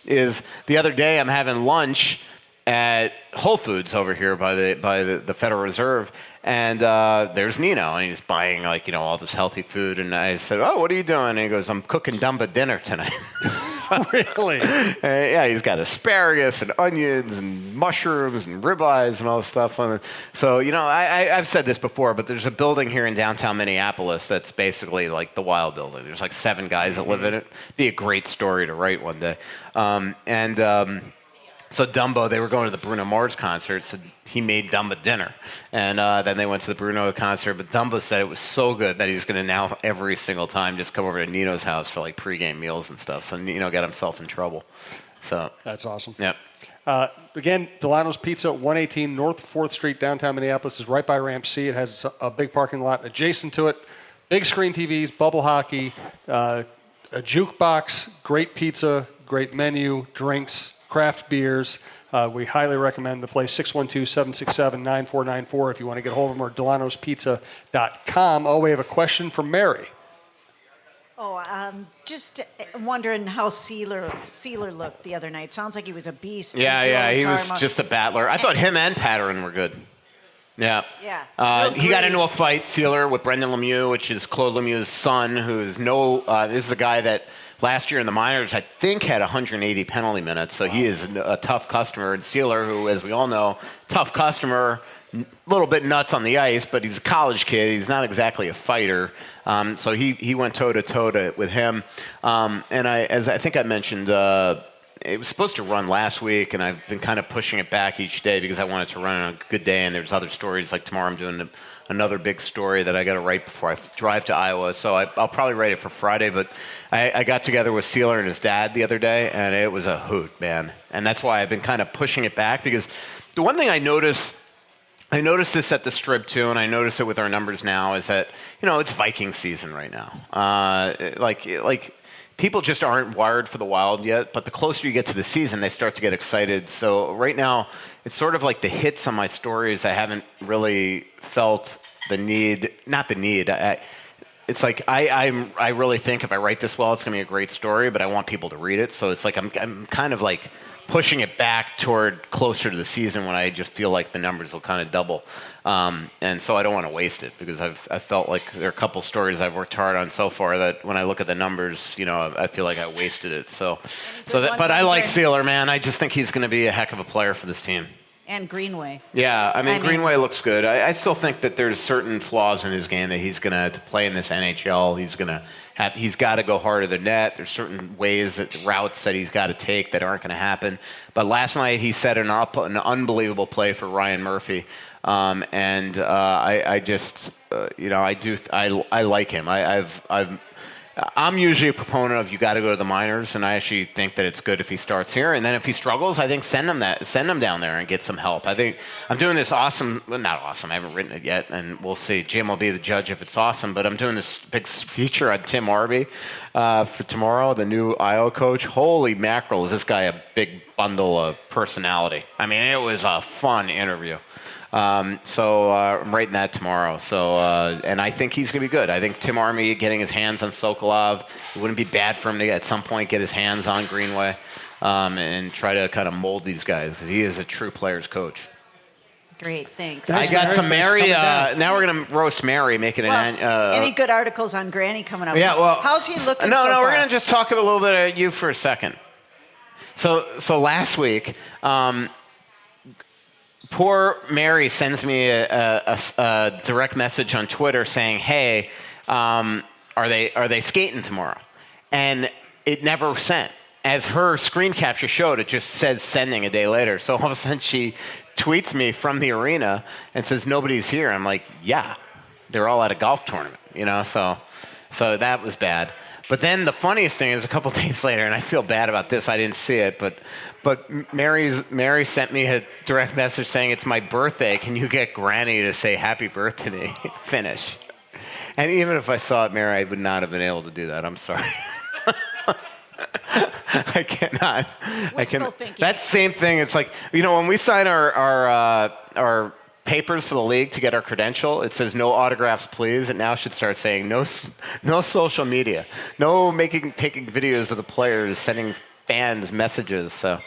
is the other day I'm having lunch at Whole Foods over here by the Federal Reserve, and there's Nino, and he's buying, like, you know, all this healthy food, and I said, oh, what are you doing? And he goes, I'm cooking Dumba dinner tonight. Really? Yeah, he's got asparagus and onions and mushrooms and ribeyes and all this stuff on it. So, you know, I've said this before, but there's a building here in downtown Minneapolis that's basically like the Wild Building. There's like 7 guys that live in it. It'd be a great story to write one day. So Dumbo, they were going to the Bruno Mars concert, so he made Dumba dinner. And then they went to the Bruno concert, but Dumbo said it was so good that he's going to now every single time just come over to Nino's house for like pregame meals and stuff. So Nino got himself in trouble. So that's awesome. Yep. Again, Delano's Pizza, 118 North 4th Street, downtown Minneapolis, is right by Ramp C. It has a big parking lot adjacent to it. Big screen TVs, bubble hockey, a jukebox, great pizza, great menu, drinks, craft beers. We highly recommend the place. 612-767-9494 if you want to get a hold of them, or delanospizza.com. Oh, we have a question from Mary. Just wondering how Sealer looked the other night. Sounds like he was a beast. Yeah, he was just a battler. I thought him and Patterson were good. Yeah. Yeah. He got into a fight, Sealer, with Brendan Lemieux, which is Claude Lemieux's son, who's this is a guy that last year in the minors, I think had 180 penalty minutes. So he is a tough customer. And Sealer, who, as we all know, tough customer, a little bit nuts on the ice, but he's a college kid. He's not exactly a fighter. So he went toe-to-toe with him. And as I think I mentioned, it was supposed to run last week, and I've been kind of pushing it back each day because I want it to run on a good day, and there's other stories. Like tomorrow I'm doing another big story that I got to write before I drive to Iowa, so I'll probably write it for Friday. But I got together with Sealer and his dad the other day, and it was a hoot, man. And that's why I've been kind of pushing it back, because the one thing I noticed this at the Strip too, and I notice it with our numbers now, is that, it's Viking season right now. Like people just aren't wired for the Wild yet, but the closer you get to the season, they start to get excited. So right now, it's sort of like the hits on my stories. I haven't really felt the need, not the need. It's like I really think if I write this well, it's going to be a great story, but I want people to read it. So it's like I'm kind of like pushing it back toward closer to the season when I just feel like the numbers will kind of double. And so I don't want to waste it, because I've felt like there are a couple stories I've worked hard on so far that when I look at the numbers, I feel like I wasted it. But I like Sealer, man. I just think he's going to be a heck of a player for this team. And Greenway. Yeah, I mean Greenway looks good. I still think that there's certain flaws in his game that he's going to play in this NHL. He's got to go harder than net. There's certain routes that he's got to take that aren't going to happen. But last night he set an unbelievable play for Ryan Murphy, and I like him. I'm usually a proponent of you got to go to the minors, and I actually think that it's good if he starts here. And then if he struggles, I think send him down there and get some help. I think I'm doing this not awesome. I haven't written it yet, and we'll see. Jim will be the judge if it's awesome. But I'm doing this big feature on Tim Arby for tomorrow, the new IO coach. Holy mackerel, is this guy a big bundle of personality? I mean, it was a fun interview. So I'm writing that tomorrow. So and I think he's going to be good. I think Tim Army getting his hands on Sokolov, it wouldn't be bad for him to at some point get his hands on Greenway and try to kind of mold these guys, because he is a true player's coach. Great, thanks. I got some Mary. Now we're going to roast Mary, making any good articles on Granny coming up? Yeah, well, how's he looking? No, so far? We're going to just talk a little bit of you for a second. So last week. Poor Mary sends me a direct message on Twitter saying, "Hey, are they skating tomorrow?" And it never sent. As her screen capture showed, it just said sending a day later. So all of a sudden she tweets me from the arena and says, "Nobody's here." I'm like, "Yeah, they're all at a golf tournament," So that was bad. But then the funniest thing is a couple days later, and I feel bad about this, I didn't see it, but Mary sent me a direct message saying, "It's my birthday. Can you get Granny to say happy birthday to me?" Finish. And even if I saw it, Mary, I would not have been able to do that. I'm sorry. I cannot. Wishful thinking. That same thing. It's like, when we sign our papers for the league to get our credential, it says no autographs, please. It now should start saying no social media, no taking videos of the players, sending fans messages. So,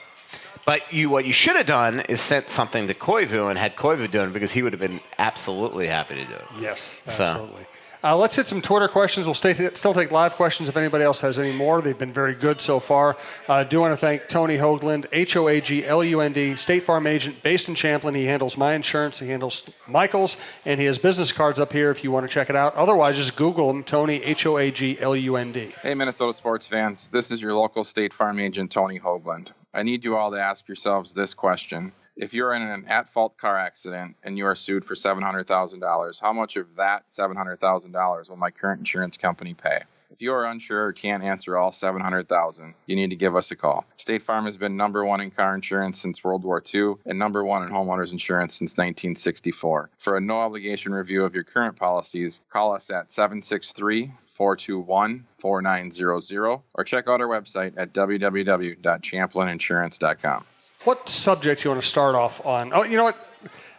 but what you should have done is sent something to Koivu and had Koivu do it, because he would have been absolutely happy to do it. Yes, absolutely. Let's hit some Twitter questions. We'll still take live questions if anybody else has any more. They've been very good so far. I do want to thank Tony Hoagland, Hoaglund, State Farm agent based in Champlin. He handles my insurance. He handles Michael's, and he has business cards up here if you want to check it out. Otherwise, just Google him, Tony, Hoaglund. Hey, Minnesota sports fans. This is your local State Farm agent, Tony Hoagland. I need you all to ask yourselves this question. If you're in an at-fault car accident and you are sued for $700,000, how much of that $700,000 will my current insurance company pay? If you are unsure or can't answer all $700,000, you need to give us a call. State Farm has been #1 in car insurance since World War II and #1 in homeowners insurance since 1964. For a no-obligation review of your current policies, call us at 763-421-4900 or check out our website at www.champlininsurance.com. What subject do you want to start off on? Oh, you know what?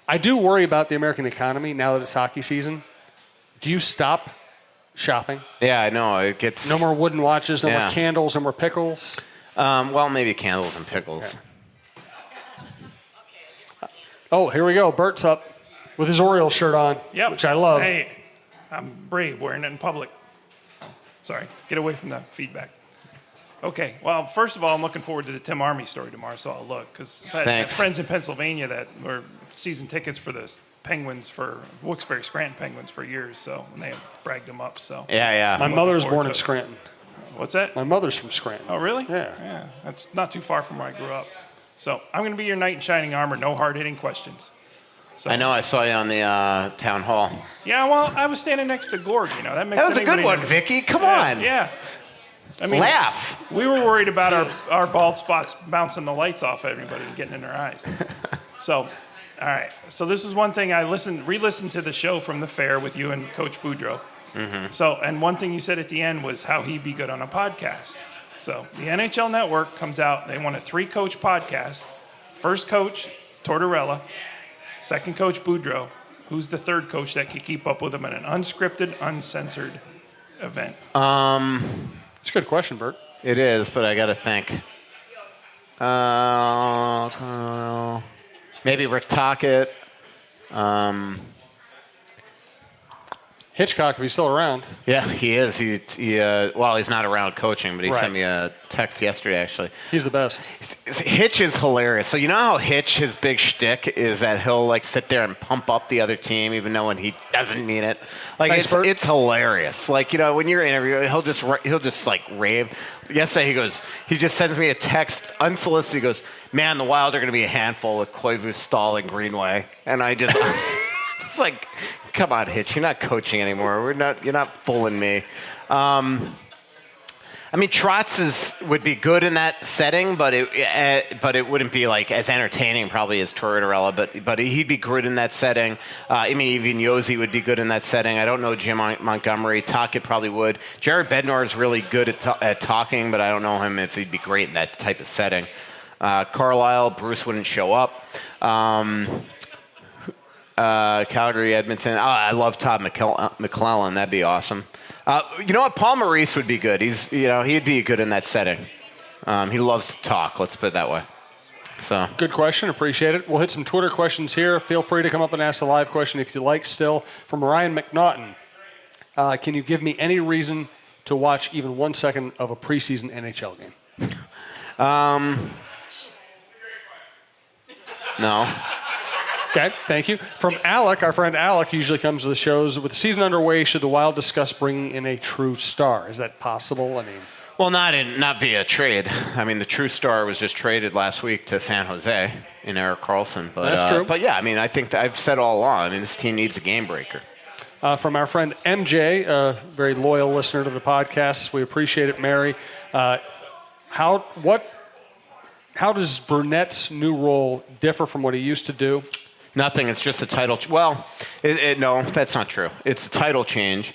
I do worry about the American economy now that it's hockey season. Do you stop shopping? Yeah, I know. It gets... No more wooden watches, no more candles, no more pickles? Well, maybe candles and pickles. Okay. Oh, here we go. Bert's up with his Orioles shirt on, which I love. Hey, I'm brave wearing it in public. Sorry, get away from that feedback. Okay. Well, first of all, I'm looking forward to the Tim Army story tomorrow, so I'll look. Because I've had friends in Pennsylvania that were season tickets for the Penguins for Wilkes-Barre Scranton Penguins for years, so and they bragged them up. So yeah. My mother's born in Scranton. What's that? My mother's from Scranton. Oh, really? Yeah. That's not too far from where I grew up. So I'm going to be your knight in shining armor. No hard-hitting questions. So, I know. I saw you on the town hall. Yeah, well, I was standing next to Gorg. That makes. That was a good one, nervous. Vicky. Come on. Yeah. I mean, laugh. We were worried about our bald spots bouncing the lights off everybody and getting in their eyes. So, all right. So this is one thing I re-listened to the show from the fair with you and Coach Boudreaux. Mm-hmm. So, and one thing you said at the end was how he'd be good on a podcast. So the NHL Network comes out. They want a 3-coach podcast. First coach, Tortorella. Second coach, Boudreaux. Who's the third coach that could keep up with him in an unscripted, uncensored event? It's a good question, Bert. It is, but I got to think. Maybe Rick Tocchet. Hitchcock, if he's still around. Yeah, he is. Well, he's not around coaching, but he sent me a text yesterday, actually. He's the best. Hitch is hilarious. So you know how Hitch, his big shtick is that he'll sit there and pump up the other team, even though when he doesn't mean it. It's hilarious. When you're interviewing, he'll just rave. Yesterday he just sends me a text unsolicited. He goes, "Man, the Wild are going to be a handful with Koivu, Stahl, and Greenway," and it's like, come on, Hitch, you're not coaching anymore. You're not fooling me. Trotz would be good in that setting, but it wouldn't be as entertaining probably as Tortorella, but he'd be good in that setting. Even Yossi would be good in that setting. I don't know Jim Montgomery. Tocchet probably would. Jared Bednar is really good at talking, but I don't know him if he'd be great in that type of setting. Carlisle, Bruce wouldn't show up. Calgary, Edmonton. Oh, I love Todd McClellan. That'd be awesome. You know what? Paul Maurice would be good. He'd be good in that setting. He loves to talk. Let's put it that way. So good question. Appreciate it. We'll hit some Twitter questions here. Feel free to come up and ask a live question if you like. Still from Ryan McNaughton. Can you give me any reason to watch even 1 second of a preseason NHL game? No. Okay, thank you. From Alec, our friend Alec usually comes to the shows. With the season underway, should the Wild discuss bringing in a true star? Is that possible? Well, not via trade. The true star was just traded last week to San Jose in Erik Karlsson. But, that's true. But yeah, I think I've said all along. This team needs a game breaker. From our friend MJ, a very loyal listener to the podcast, we appreciate it, Mary. How does Brunett's new role differ from what he used to do? Nothing. It's just a title. No, that's not true. It's a title change.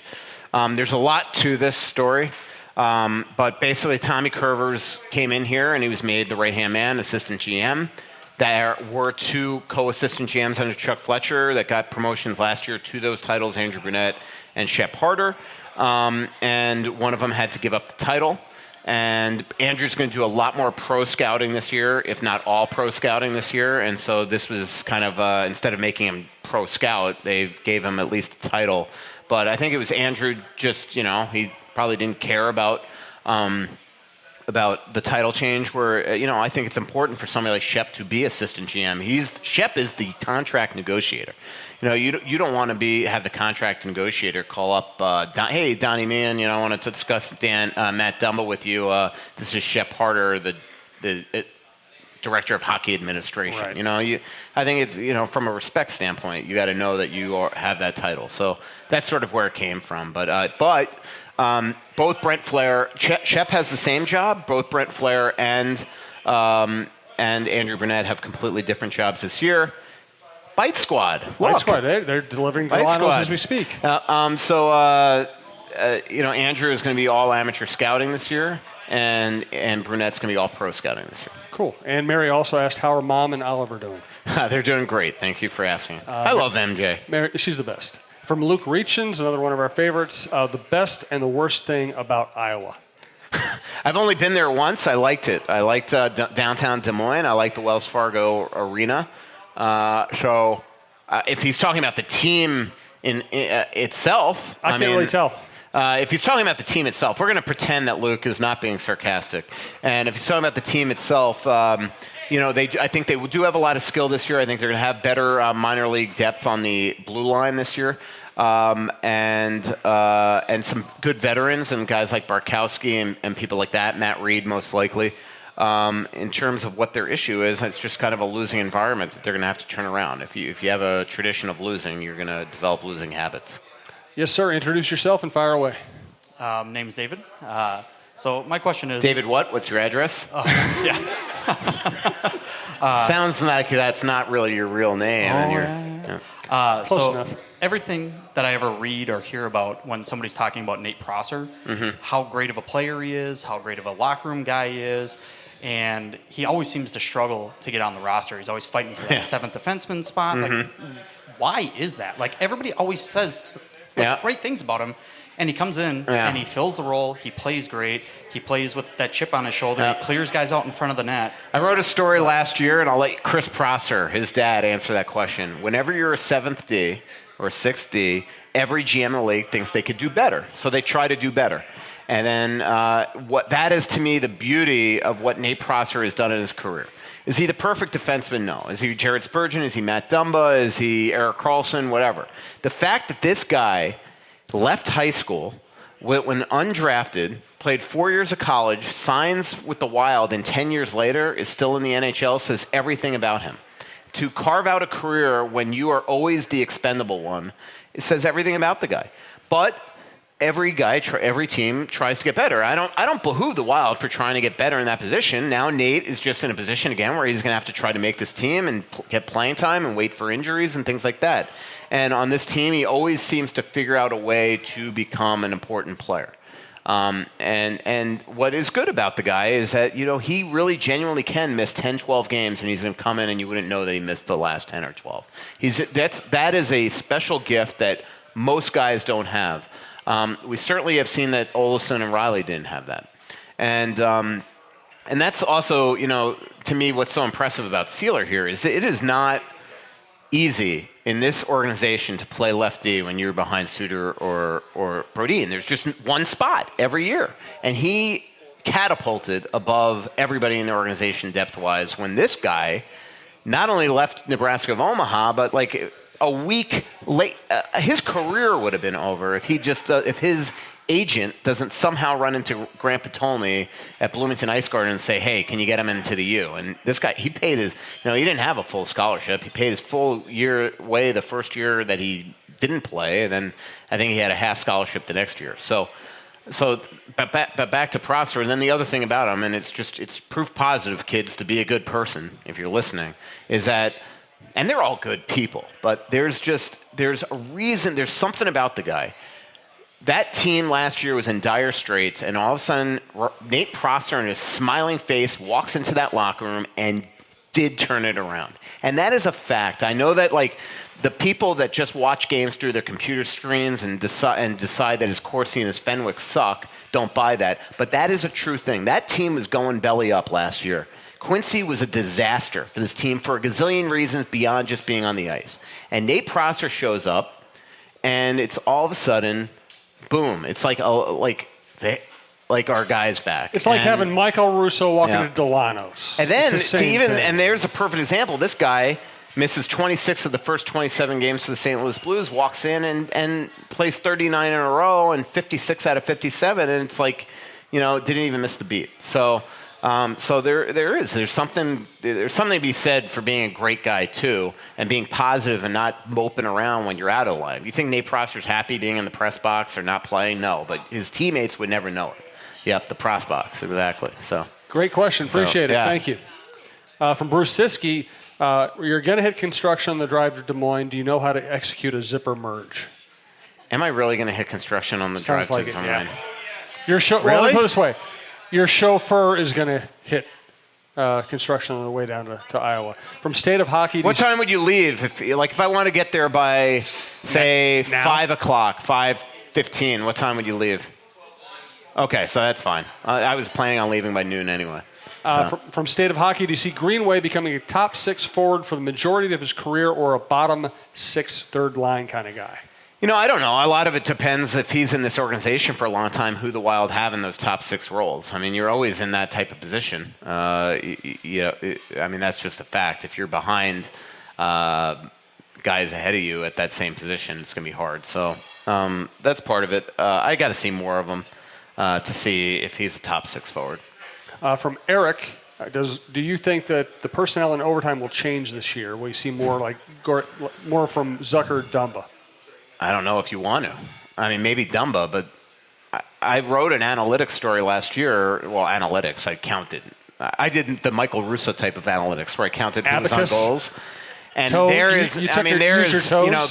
There's a lot to this story. But basically, Tommy Curvers came in here, and he was made the right-hand man, assistant GM. There were 2 co-assistant GMs under Chuck Fletcher that got promotions last year to those titles, Andrew Brunette and Shep Harder. And one of them had to give up the title. And Andrew's going to do a lot more pro scouting this year, if not all pro scouting this year. And so this was kind of, instead of making him pro scout, they gave him at least a title. But I think it was Andrew just, he probably didn't care about the title change where, I think it's important for somebody like Shep to be assistant GM. Shep is the contract negotiator. You don't want to have the contract negotiator call up, hey, Donnie man, I want to discuss Matt Dumba with you. This is Shep Harder, the director of hockey administration. Right. I think it's, from a respect standpoint, you got to know that you have that title. So that's sort of where it came from. But both Brent Flair, Shep has the same job. Both Brent Flair and Andrew Brunette have completely different jobs this year. Bite Squad. Bite Squad. They're delivering to Linos as we speak. Andrew is going to be all amateur scouting this year, and Brunette's going to be all pro scouting this year. Cool. And Mary also asked, how are Mom and Oliver doing? They're doing great. Thank you for asking. I love MJ. Mary, she's the best. From Luke Reachins, another one of our favorites, the best and the worst thing about Iowa. I've only been there once. I liked it. I liked downtown Des Moines. I liked the Wells Fargo Arena. So if he's talking about the team in itself, I can't really tell. If he's talking about the team itself, we're going to pretend that Luke is not being sarcastic. And if he's talking about the team itself, I think they do have a lot of skill this year. I think they're going to have better minor league depth on the blue line this year. And some good veterans and guys like Barkowski and people like that, Matt Reed most likely. In terms of what their issue is, it's just kind of a losing environment that they're going to have to turn around. If you have a tradition of losing, you're going to develop losing habits. Yes, sir. Introduce yourself and fire away. Name's David. So my question is... David what? What's your address? Yeah. Sounds like that's not really your real name. Close enough. Everything that I ever read or hear about when somebody's talking about Nate Prosser, how great of a player he is, how great of a locker room guy he is, and he always seems to struggle to get on the roster. He's always fighting for that seventh defenseman spot. Like, why is that? Like, everybody always says great things about him, and he comes in and he fills the role. He plays great. He plays with that chip on his shoulder. He clears guys out in front of the net. I wrote a story last year, and I'll let Chris Prosser, his dad, answer that question. Whenever you're a 7th D or 6th D, every GM in the league thinks they could do better, so they try to do better. And then what that is to me the beauty of what Nate Prosser has done in his career. Is he the perfect defenseman? No. Is he Jared Spurgeon? Is he Matt Dumba? Is he Erik Karlsson? Whatever. The fact that this guy left high school when undrafted, played 4 years of college, signs with the Wild, and 10 years later is still in the NHL says everything about him. To carve out a career when you are always the expendable one, it says everything about the guy. But every team tries to get better. I don't behoove the Wild for trying to get better in that position. Now Nate is just in a position again where he's going to have to try to make this team and get playing time and wait for injuries and things like that. And on this team, he always seems to figure out a way to become an important player. And what is good about the guy is that, he really genuinely can miss 10, 12 games, and he's going to come in and you wouldn't know that he missed the last 10 or 12. That is a special gift that most guys don't have. We certainly have seen that Olsen and Riley didn't have that. And that's also, to me, what's so impressive about Sealer here is it is not easy in this organization to play left D when you're behind Suter or Brodin. There's just one spot every year. And he catapulted above everybody in the organization depth-wise when this guy not only left Nebraska of Omaha, but like a week late, his career would have been over if if his agent doesn't somehow run into Grant Ptolemy at Bloomington Ice Garden and say, hey, can you get him into the U? And this guy, he paid his, he didn't have a full scholarship. He paid his full year way the first year that he didn't play, and then I think he had a half scholarship the next year. But back to Prosser, and then the other thing about him, and it's proof positive, kids, to be a good person, if you're listening, is that, and they're all good people, but there's a reason, there's something about the guy. That team last year was in dire straits, and all of a sudden, Nate Prosser and his smiling face walks into that locker room and did turn it around. And that is a fact. I know that, the people that just watch games through their computer screens and decide that his Corsi and his Fenwick suck don't buy that. But that is a true thing. That team was going belly up last year. Quincy was a disaster for this team for a gazillion reasons beyond just being on the ice. And Nate Prosser shows up, and it's all of a sudden, boom! It's like our guy's back. It's like having Michael Russo walking to Delano's. And then and there's a perfect example. This guy misses 26 of the first 27 games for the St. Louis Blues, walks in and plays 39 in a row and 56 out of 57, and it's like, didn't even miss the beat. So there's something to be said for being a great guy too, and being positive and not moping around when you're out of line. You think Nate Prosser's happy being in the press box or not playing? No, but his teammates would never know it. Yep, the press box, exactly. So great question, appreciate it. Thank you. From Bruce Siskey, you're going to hit construction on the drive to Des Moines. Do you know how to execute a zipper merge? Am I really going to hit construction on the drive to Des Moines? Yeah. Well, let me put it this way. Your chauffeur is going to hit construction on the way down to Iowa. From State of Hockey. What time would you leave? If I want to get there by, say, 5 o'clock, 5:15, what time would you leave? Okay, so that's fine. I was planning on leaving by noon anyway. From State of Hockey, do you see Greenway becoming a top 6 forward for the majority of his career or a bottom 6 third line kind of guy? I don't know. A lot of it depends if he's in this organization for a long time, who the Wild have in those top 6 roles. I mean, you're always in that type of position. That's just a fact. If you're behind guys ahead of you at that same position, it's going to be hard. So that's part of it. I got to see more of him to see if he's a top 6 forward. From Eric, do you think that the personnel in overtime will change this year? Will you see more more from Zucker, Dumba? I don't know if you want to. I mean, maybe Dumba, but I wrote an analytics story last year. Well, analytics, I counted. I did the Michael Russo type of analytics where I counted who was on goals. And there is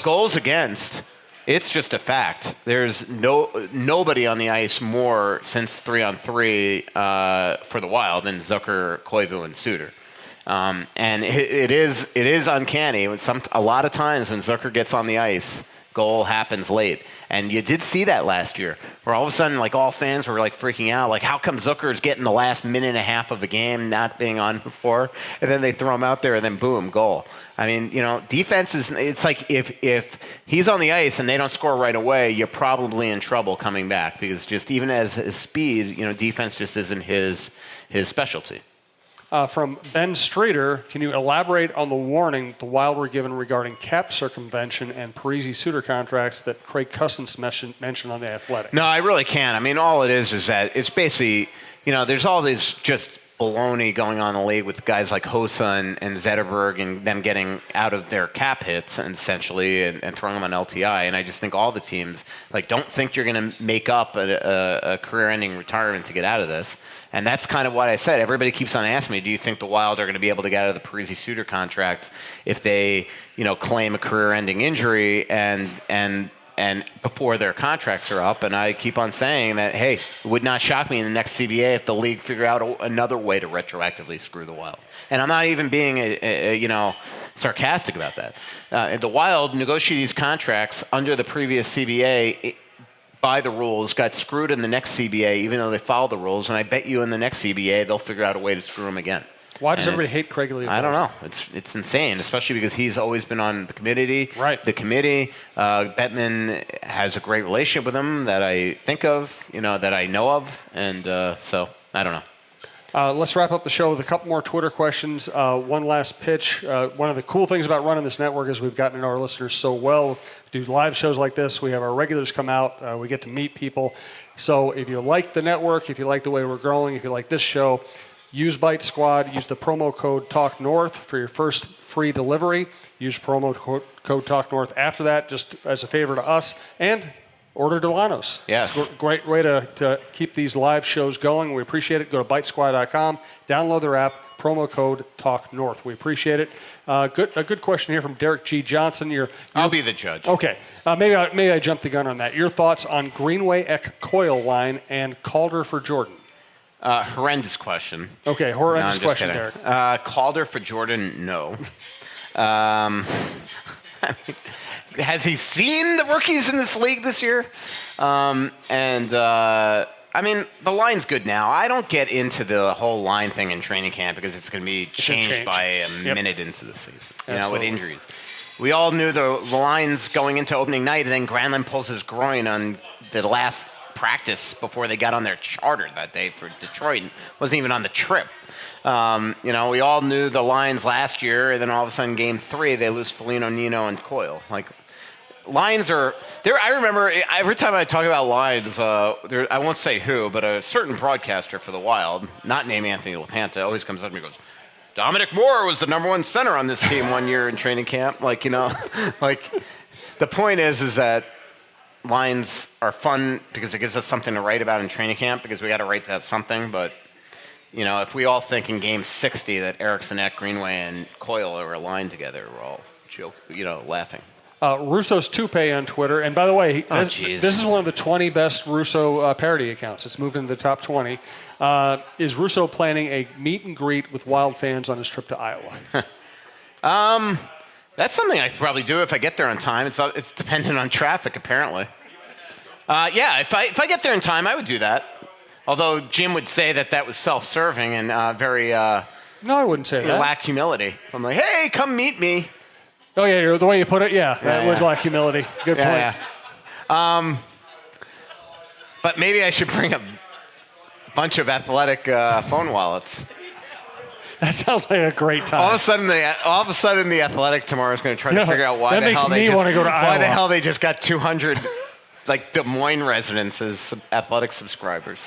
goals against. It's just a fact. There's nobody on the ice more since 3-on-3 for the Wild than Zucker, Koivu, and Suter. And it is uncanny. A lot of times when Zucker gets on the ice, goal happens late. And you did see that last year, where all of a sudden, all fans were freaking out, how come Zucker's getting the last minute and a half of a game not being on before, and then they throw him out there, and then boom, goal. I mean, defense is. It's like if he's on the ice and they don't score right away, you're probably in trouble coming back because just even as his speed, defense just isn't his specialty. From Ben Streeter, can you elaborate on the warning the Wild were given regarding cap circumvention and Parise-Suter contracts that Craig Cousins mentioned on The Athletic? No, I really can't. I mean, all it is that it's basically, there's all these just baloney going on in the league with guys like Hossa and Zetterberg and them getting out of their cap hits essentially and throwing them on LTI. And I just think all the teams don't think you're going to make up a career-ending retirement to get out of this. And that's kind of what I said. Everybody keeps on asking me, do you think the Wild are going to be able to get out of the Parise-Suter contract if they, claim a career-ending injury and before their contracts are up? And I keep on saying that, hey, it would not shock me in the next CBA if the league figure out another way to retroactively screw the Wild. And I'm not even being, sarcastic about that. The Wild negotiated these contracts under the previous CBA by the rules, got screwed in the next CBA, even though they followed the rules. And I bet you in the next CBA, they'll figure out a way to screw them again. Why does everybody hate Craig Leopold? I don't know. It's insane, especially because he's always been on the committee. Right. The committee. Bettman has a great relationship with him that I think of, that I know of. And so, I don't know. Let's wrap up the show with a couple more Twitter questions. One last pitch. One of the cool things about running this network is we've gotten to know our listeners so well. We do live shows like this. We have our regulars come out. We get to meet people. So if you like the network, if you like the way we're growing, if you like this show, use Bite Squad. Use the promo code TalkNorth for your first free delivery. Use promo code TalkNorth after that, just as a favor to us. And order Delano's. Yes. It's a great way to keep these live shows going. We appreciate it. Go to bitesquad.com, download their app, promo code TalkNorth. We appreciate it. A good question here from Derek G. Johnson. I'll be the judge. Okay. Maybe I jumped the gun on that. Your thoughts on Greenway-Eck Coyle line and Calder for Jordan? Horrendous question. Okay, horrendous question, Derek. Calder for Jordan, no. Has he seen the rookies in this league this year? The line's good now. I don't get into the whole line thing in training camp because it's going to be changed by a minute into the season, with injuries. We all knew the line's going into opening night, and then Granlund pulls his groin on the last practice before they got on their charter that day for Detroit. Wasn't even on the trip. We all knew the lines last year, and then all of a sudden, Game 3, they lose Foligno, Nino, and Coyle. Lines are there. I remember every time I talk about lines, I won't say who, but a certain broadcaster for the Wild, not named Anthony LaPanta, always comes up to me and goes, Dominic Moore was the #1 center on this team one year in training camp. The point is that lines are fun because it gives us something to write about in training camp because we got to write about something. But, if we all think in Game 60 that Eriksson, Eck, Greenway, and Coyle are aligned together, we're all laughing. Russo's Toupee on Twitter. And by the way, this is one of the 20 best Russo parody accounts. It's moved into the top 20. Is Russo planning a meet and greet with Wild fans on his trip to Iowa? That's something I could probably do if I get there on time. It's dependent on traffic, apparently. If I get there in time, I would do that. Although Jim would say that was self-serving and very... no, I wouldn't say that. Lack humility. I'm like, hey, come meet me. Oh, yeah, the way you put it, that would lack humility. Good point. But maybe I should bring a bunch of athletic phone wallets. That sounds like a great time. All of a sudden, the Athletic tomorrow is going to try to figure out why the hell they just got 200 like Des Moines residents as athletic subscribers.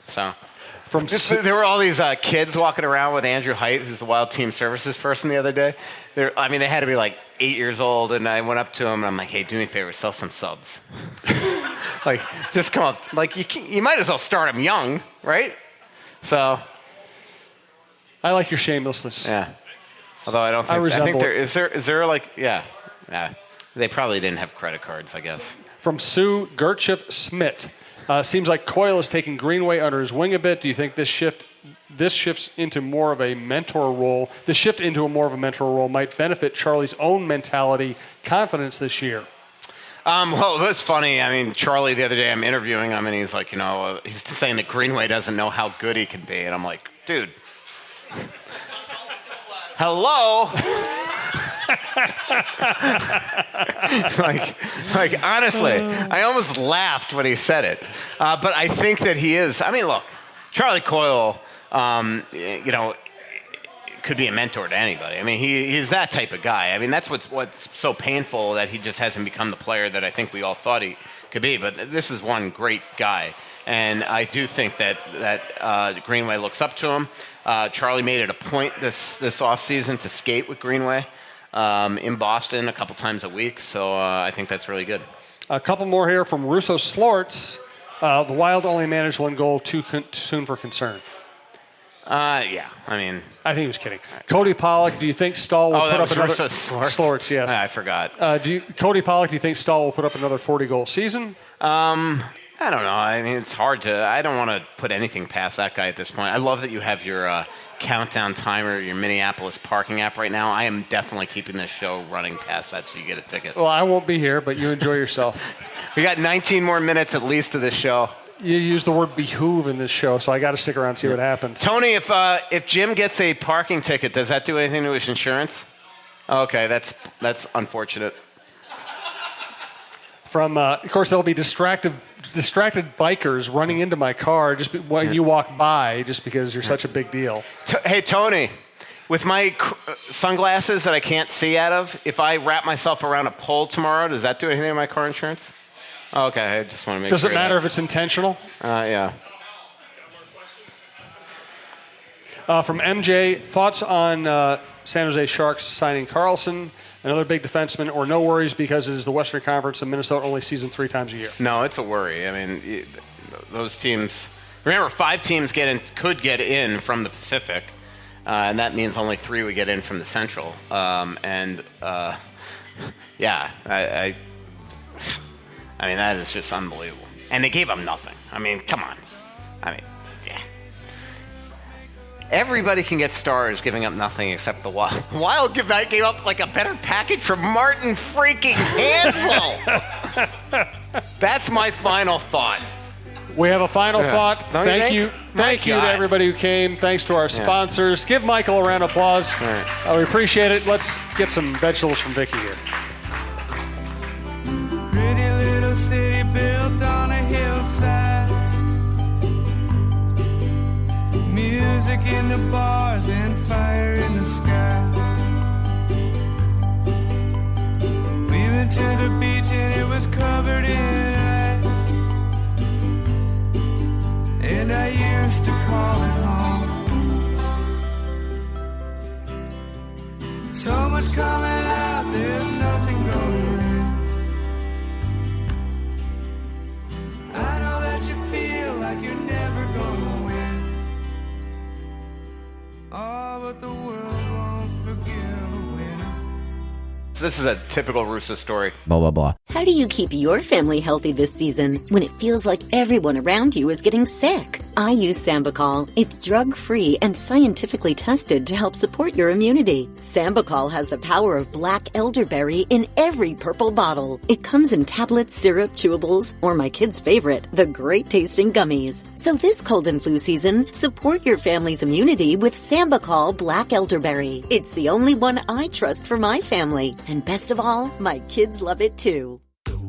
So there were all these kids walking around with Andrew Height, who's the Wild Team Services person, the other day. They had to be like 8 years old, and I went up to him and I'm like, "Hey, do me a favor, sell some subs." Like, just come up. Like, you might as well start them young, right? So. I like your shamelessness. Yeah. Although I don't think... I think there like... Yeah. They probably didn't have credit cards, I guess. From Sue Gertship-Smith. Seems like Coyle is taking Greenway under his wing a bit. Do you think this shifts into more of a mentor role? The shift into more of a mentor role might benefit Charlie's own mentality, confidence this year. Well, it was funny. I mean, Charlie, the other day, I'm interviewing him, and he's like, he's saying that Greenway doesn't know how good he can be. And I'm like, dude... Hello? like honestly, I almost laughed when he said it. But I think that he is. I mean, look, Charlie Coyle, could be a mentor to anybody. I mean, he's that type of guy. I mean, that's what's so painful, that he just hasn't become the player that I think we all thought he could be. But this is one great guy. And I do think that Greenway looks up to him. Charlie made it a point this offseason to skate with Greenway in Boston a couple times a week. So I think that's really good. A couple more here from Russo Slorts. The Wild only managed one goal too soon for concern. Yeah. I mean, I think he was kidding. Cody Pollock, do you think Stahl will put up another... Russo Slorts? Slorts, yes. I forgot. Cody Pollock, do you think Stahl will put up another 40-goal season? I don't know. I mean, it's hard to... I don't want to put anything past that guy at this point. I love that you have your countdown timer, your Minneapolis parking app right now. I am definitely keeping this show running past that so you get a ticket. Well, I won't be here, but you enjoy yourself. We got 19 more minutes at least of this show. You use the word behoove in this show, so I got to stick around and see what happens. Tony, if Jim gets a parking ticket, does that do anything to his insurance? Okay, that's unfortunate. From, of course, there'll be distracted bikers running into my car just when you walk by, just because you're such a big deal. Hey, Tony, with my sunglasses that I can't see out of, if I wrap myself around a pole tomorrow, does that do anything to my car insurance? Okay, I just want to make sure. Does it matter if it's intentional? Yeah. From MJ, thoughts on San Jose Sharks signing Carlson, another big defenseman, or no worries because it is the Western Conference and Minnesota only season 3 times a year? No, it's a worry. I mean, those teams... Remember, 5 teams could get in from the Pacific, and that means only 3 would get in from the Central. I mean, that is just unbelievable. And they gave them nothing. I mean, come on. I mean, yeah. Everybody can get stars giving up nothing except the Wild. Wild gave up like a better package from Martin freaking Hansel. That's my final thought. We have a final thought. Thank you. Thank you to everybody who came. Thanks to our sponsors. Give Michael a round of applause. Right. We appreciate it. Let's get some vegetables from Vicky here. Pretty little city built on a hillside. Music in the bars and fire in the sky. We went to the beach and it was covered in ice. And I used to call it home. So much coming out, there's nothing going in. I know that you feel like you're never gonna win. Oh, but the world won't forgive a winner. This is a typical Russo story. Blah, blah, blah. How do you keep your family healthy this season when it feels like everyone around you is getting sick? I use Sambicol. It's drug-free and scientifically tested to help support your immunity. Sambicol has the power of black elderberry in every purple bottle. It comes in tablets, syrup, chewables, or my kids' favorite, the great-tasting gummies. So this cold and flu season, support your family's immunity with Sambicol Black Elderberry. It's the only one I trust for my family. And best of all, my kids love it too.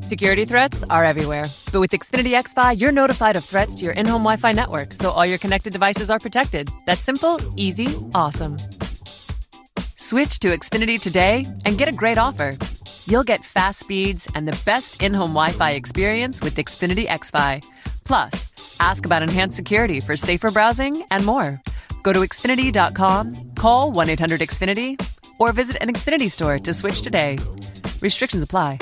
Security threats are everywhere. But with Xfinity XFi, you're notified of threats to your in-home Wi-Fi network, so all your connected devices are protected. That's simple, easy, awesome. Switch to Xfinity today and get a great offer. You'll get fast speeds and the best in-home Wi-Fi experience with Xfinity XFi. Plus, ask about enhanced security for safer browsing and more. Go to Xfinity.com, call 1-800-XFINITY, or visit an Xfinity store to switch today. Restrictions apply.